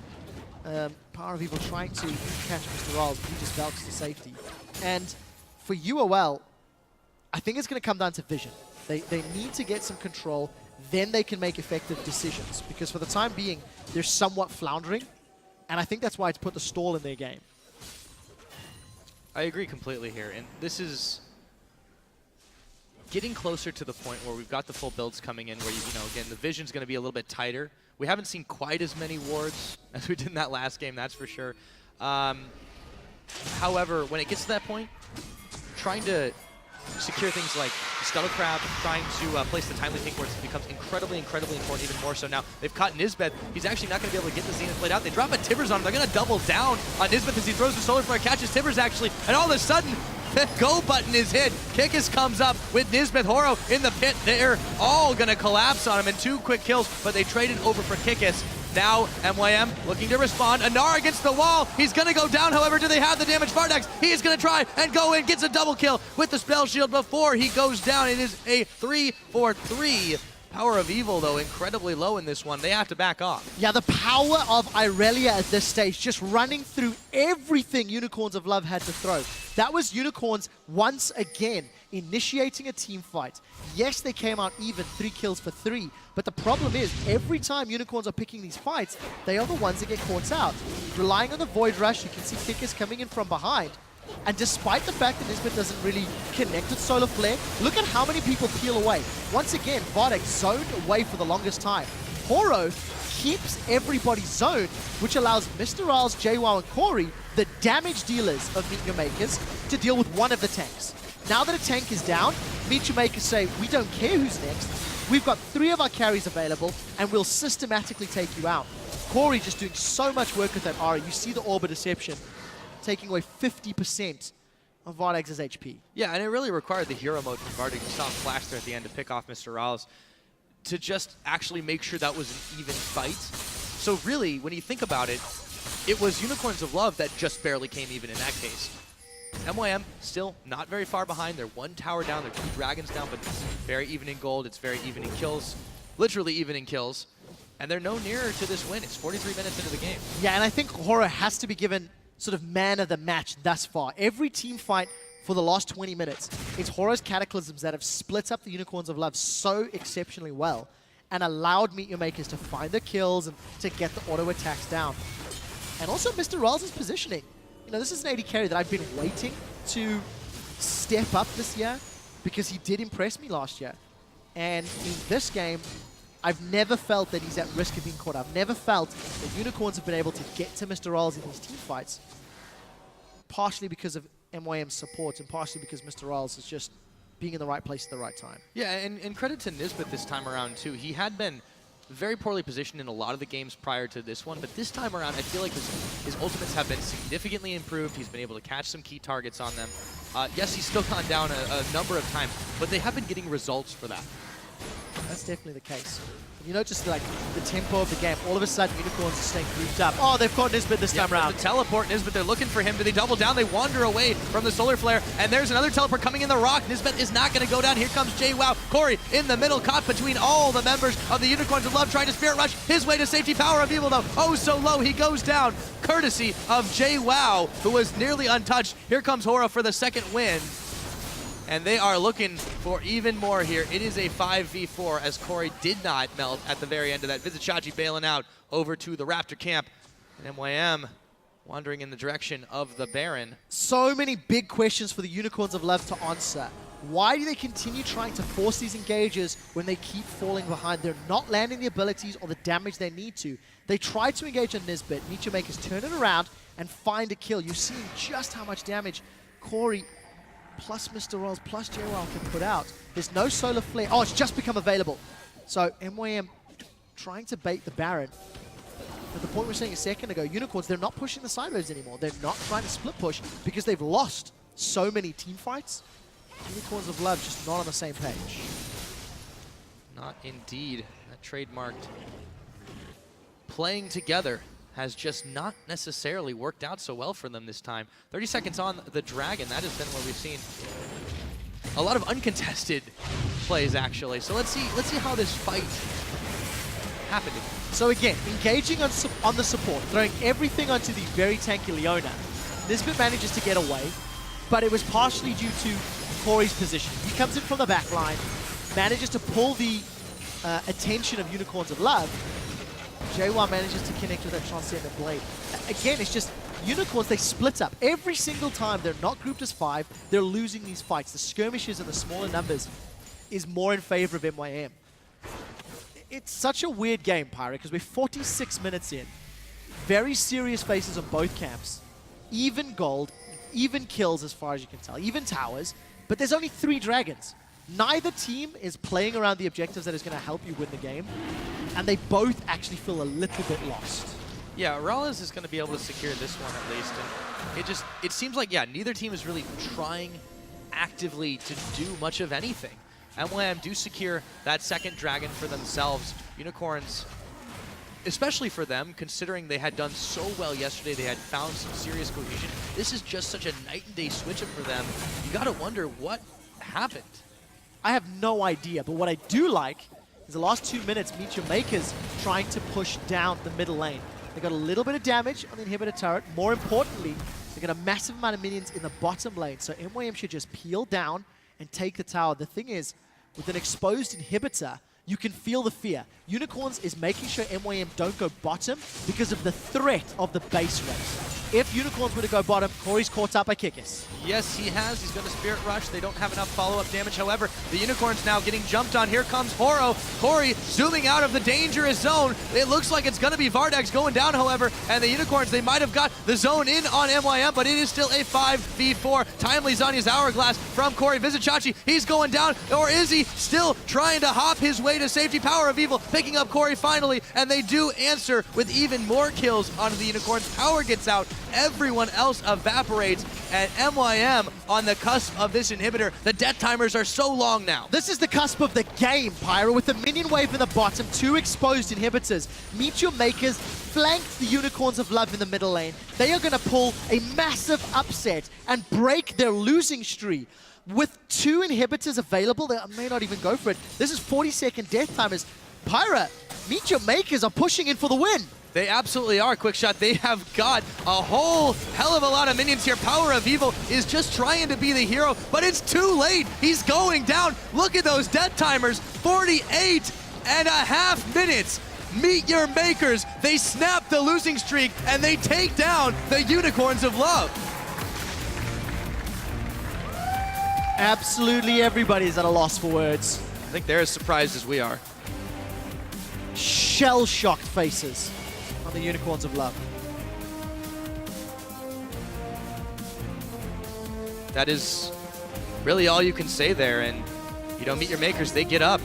Power of Evil trying to catch Mr. Rolls, he just belts to safety. And for UOL, I think it's going to come down to vision. They need to get some control, then they can make effective decisions. Because for the time being, they're somewhat floundering, and I think that's why it's put the stall in their game. I agree completely here, and this is getting closer to the point where we've got the full builds coming in where, again, the vision's going to be a little bit tighter. We haven't seen quite as many wards as we did in that last game, that's for sure. However, when it gets to that point, trying to secure things like the Scuttle Crab, trying to place the timely pink wards becomes incredibly, incredibly important, even more so now. They've caught Nisbeth. He's actually not going to be able to get the Zenith played out. They drop a Tibbers on him. They're going to double down on Nisbeth as he throws the Solar Flare, catches Tibbers actually, and all of a sudden, the go button is hit. Kikis comes up with Nisbeth. Horo in the pit. They're all going to collapse on him in 2 quick kills, but they traded over for Kikis. Now, MYM looking to respond. Anar against the wall. He's going to go down, however. Do they have the damage? Vardax, he is going to try and go in. Gets a double kill with the spell shield before he goes down. It is a 3-for-3. Power of Evil, though, incredibly low in this one. They have to back off. Yeah, the power of Irelia at this stage, just running through everything Unicorns of Love had to throw. That was Unicorns once again initiating a team fight. Yes, they came out even, 3 kills for 3, but the problem is every time Unicorns are picking these fights, they are the ones that get caught out. Relying on the Void Rush, you can see Kickers coming in from behind. And despite the fact that Nisbeth doesn't really connect with Solar Flare, look at how many people peel away. Once again, Vardax zoned away for the longest time. Horo keeps everybody zoned, which allows Mr. Riles, JWoww, and Corey, the damage dealers of MeetYourMakers, to deal with one of the tanks. Now that a tank is down, MeetYourMakers say, we don't care who's next. We've got 3 of our carries available, and we'll systematically take you out. Corey just doing so much work with that Aura. You see the Orb of Deception taking away 50% of Vardax's HP. Yeah, and it really required the hero mode from Vardax. You saw him flash there at the end to pick off Mr. Riles to just actually make sure that was an even fight. So really, when you think about it, it was Unicorns of Love that just barely came even in that case. MYM still not very far behind. They're 1 tower down, they're 2 dragons down, but it's very even in gold, it's very even in kills. Literally even in kills. And they're no nearer to this win. It's 43 minutes into the game. Yeah, and I think Horo has to be given sort of man of the match thus far. Every team fight for the last 20 minutes, it's Horo's Cataclysms that have split up the Unicorns of Love so exceptionally well and allowed MeetYourMakers to find the kills and to get the auto attacks down. And also Mr. Riles' positioning. This is an AD carry that I've been waiting to step up this year because he did impress me last year. And in this game, I've never felt that he's at risk of being caught. I've never felt that Unicorns have been able to get to Mr. Riles in these team fights, partially because of MYM's support and partially because Mr. Riles is just being in the right place at the right time. Yeah, and credit to Nisbeth this time around, too. He had been very poorly positioned in a lot of the games prior to this one, but this time around, I feel like his ultimates have been significantly improved. He's been able to catch some key targets on them. Yes, he's still gone down a number of times, but they have been getting results for that. That's definitely the case. You know, just like the tempo of the game, all of a sudden Unicorns are staying grouped up. Oh, they've caught Nisbet this time around. The teleport, Nisbet, they're looking for him. Do they double down? They wander away from the Solar Flare, and there's another teleport coming in the rock. Nisbet is not going to go down. Here comes JWoww. Corey in the middle, caught between all the members of the Unicorns of Love, trying to Spirit Rush his way to safety. Power of Evil, though, oh so low. He goes down, courtesy of JWoww, who was nearly untouched. Here comes Horo for the second win. And they are looking for even more here. It is a 5v4 as Corey did not melt at the very end of that. Vizichachi bailing out over to the Raptor camp. And MYM wandering in the direction of the Baron. So many big questions for the Unicorns of Love to answer. Why do they continue trying to force these engages when they keep falling behind? They're not landing the abilities or the damage they need to. They try to engage on Nisbet. MeetYourMakers turn it around and find a kill. You're seeing just how much damage Corey plus Mr. Rolls plus JWoww can put out. There's no solar flare. Oh, it's just become available. So MYM trying to bait the Baron. At the point we were saying a second ago, Unicorns, they're not pushing the side waves anymore. They're not trying to split push because they've lost so many team fights. Unicorns of Love just not on the same page. Not indeed. That trademarked playing together has just not necessarily worked out so well for them this time. 30 seconds on the Dragon. That has been where we've seen a lot of uncontested plays, actually. So let's see how this fight happened. So again, engaging on the support, throwing everything onto the very tanky Leona. Nisbet manages to get away, but it was partially due to Corey's position. He comes in from the back line, manages to pull the attention of Unicorns of Love. JWoww manages to connect with that Transcendent Blade. Again, it's just Unicorns, they split up. Every single time they're not grouped as 5, they're losing these fights. The skirmishes and the smaller numbers is more in favor of MYM. It's such a weird game, Pyra, because we're 46 minutes in. Very serious faces on both camps. Even gold, even kills as far as you can tell, even towers, but there's only 3 dragons. Neither team is playing around the objectives that is going to help you win the game, and they both actually feel a little bit lost. Yeah, Rollins is going to be able to secure this one at least, and it seems like, yeah, neither team is really trying actively to do much of anything. MYM do secure that second dragon for themselves. Unicorns, especially for them, considering they had done so well yesterday, they had found some serious cohesion. This is just such a night and day switch up for them. You got to wonder what happened. I have no idea, but what I do like is the last 2 minutes, MeetYourMakers trying to push down the middle lane. They got a little bit of damage on the inhibitor turret. More importantly, they got a massive amount of minions in the bottom lane, so MYM should just peel down and take the tower. The thing is, with an exposed inhibitor, you can feel the fear. Unicorns is making sure MYM don't go bottom because of the threat of the base rate. If Unicorns were to go bottom, Corey's caught up by Kikis. Yes, he has. He's going to Spirit Rush. They don't have enough follow-up damage. However, the Unicorns now getting jumped on. Here comes Horo. Corey zooming out of the dangerous zone. It looks like it's going to be Vardex going down, however, and the Unicorns, they might have got the zone in on MYM, but it is still a 5v4. Timely Zanya's Hourglass from Corey. Vizichachi, he's going down, or is he still trying to hop his way to safety? Power of Evil picking up Corey finally, and they do answer with even more kills onto the Unicorns. Power gets out. Everyone else evaporates, and MYM on the cusp of this inhibitor. The death timers are so long now. This is the cusp of the game, Pyra, with the minion wave in the bottom, 2 exposed inhibitors. MeetYourMakers flanked the Unicorns of Love in the middle lane. They are going to pull a massive upset and break their losing streak. With 2 inhibitors available, they may not even go for it. This is 40-second death timers. Pyra, MeetYourMakers are pushing in for the win. They absolutely are, Quickshot. They have got a whole hell of a lot of minions here. Power of Evil is just trying to be the hero, but it's too late. He's going down. Look at those death timers, 48.5 minutes. MeetYourMakers, they snap the losing streak, and they take down the Unicorns of Love. Absolutely everybody's at a loss for words. I think they're as surprised as we are. Shell-shocked faces on the Unicorns of Love. That is really all you can say there, and you know, MeetYourMakers, they get up,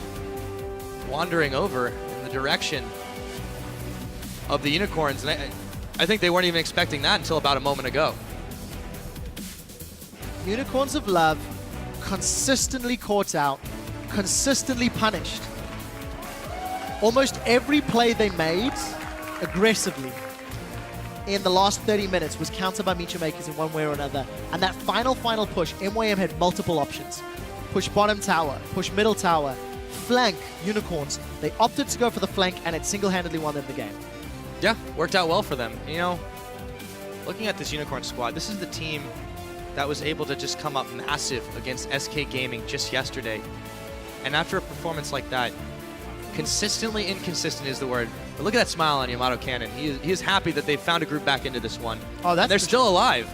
wandering over in the direction of the Unicorns, and I think they weren't even expecting that until about a moment ago. Unicorns of Love consistently caught out, consistently punished. Almost every play they made aggressively in the last 30 minutes was countered by MeetYourMakers in one way or another. And that final push, MYM had multiple options. Push bottom tower, push middle tower, flank Unicorns. They opted to go for the flank, and it single-handedly won them the game. Yeah, worked out well for them. You know, looking at this Unicorn squad, this is the team that was able to just come up massive against SK Gaming just yesterday. And after a performance like that, consistently inconsistent is the word. But look at that smile on Yamato Cannon. He is happy that they found a group back into this one. Oh, they're still alive.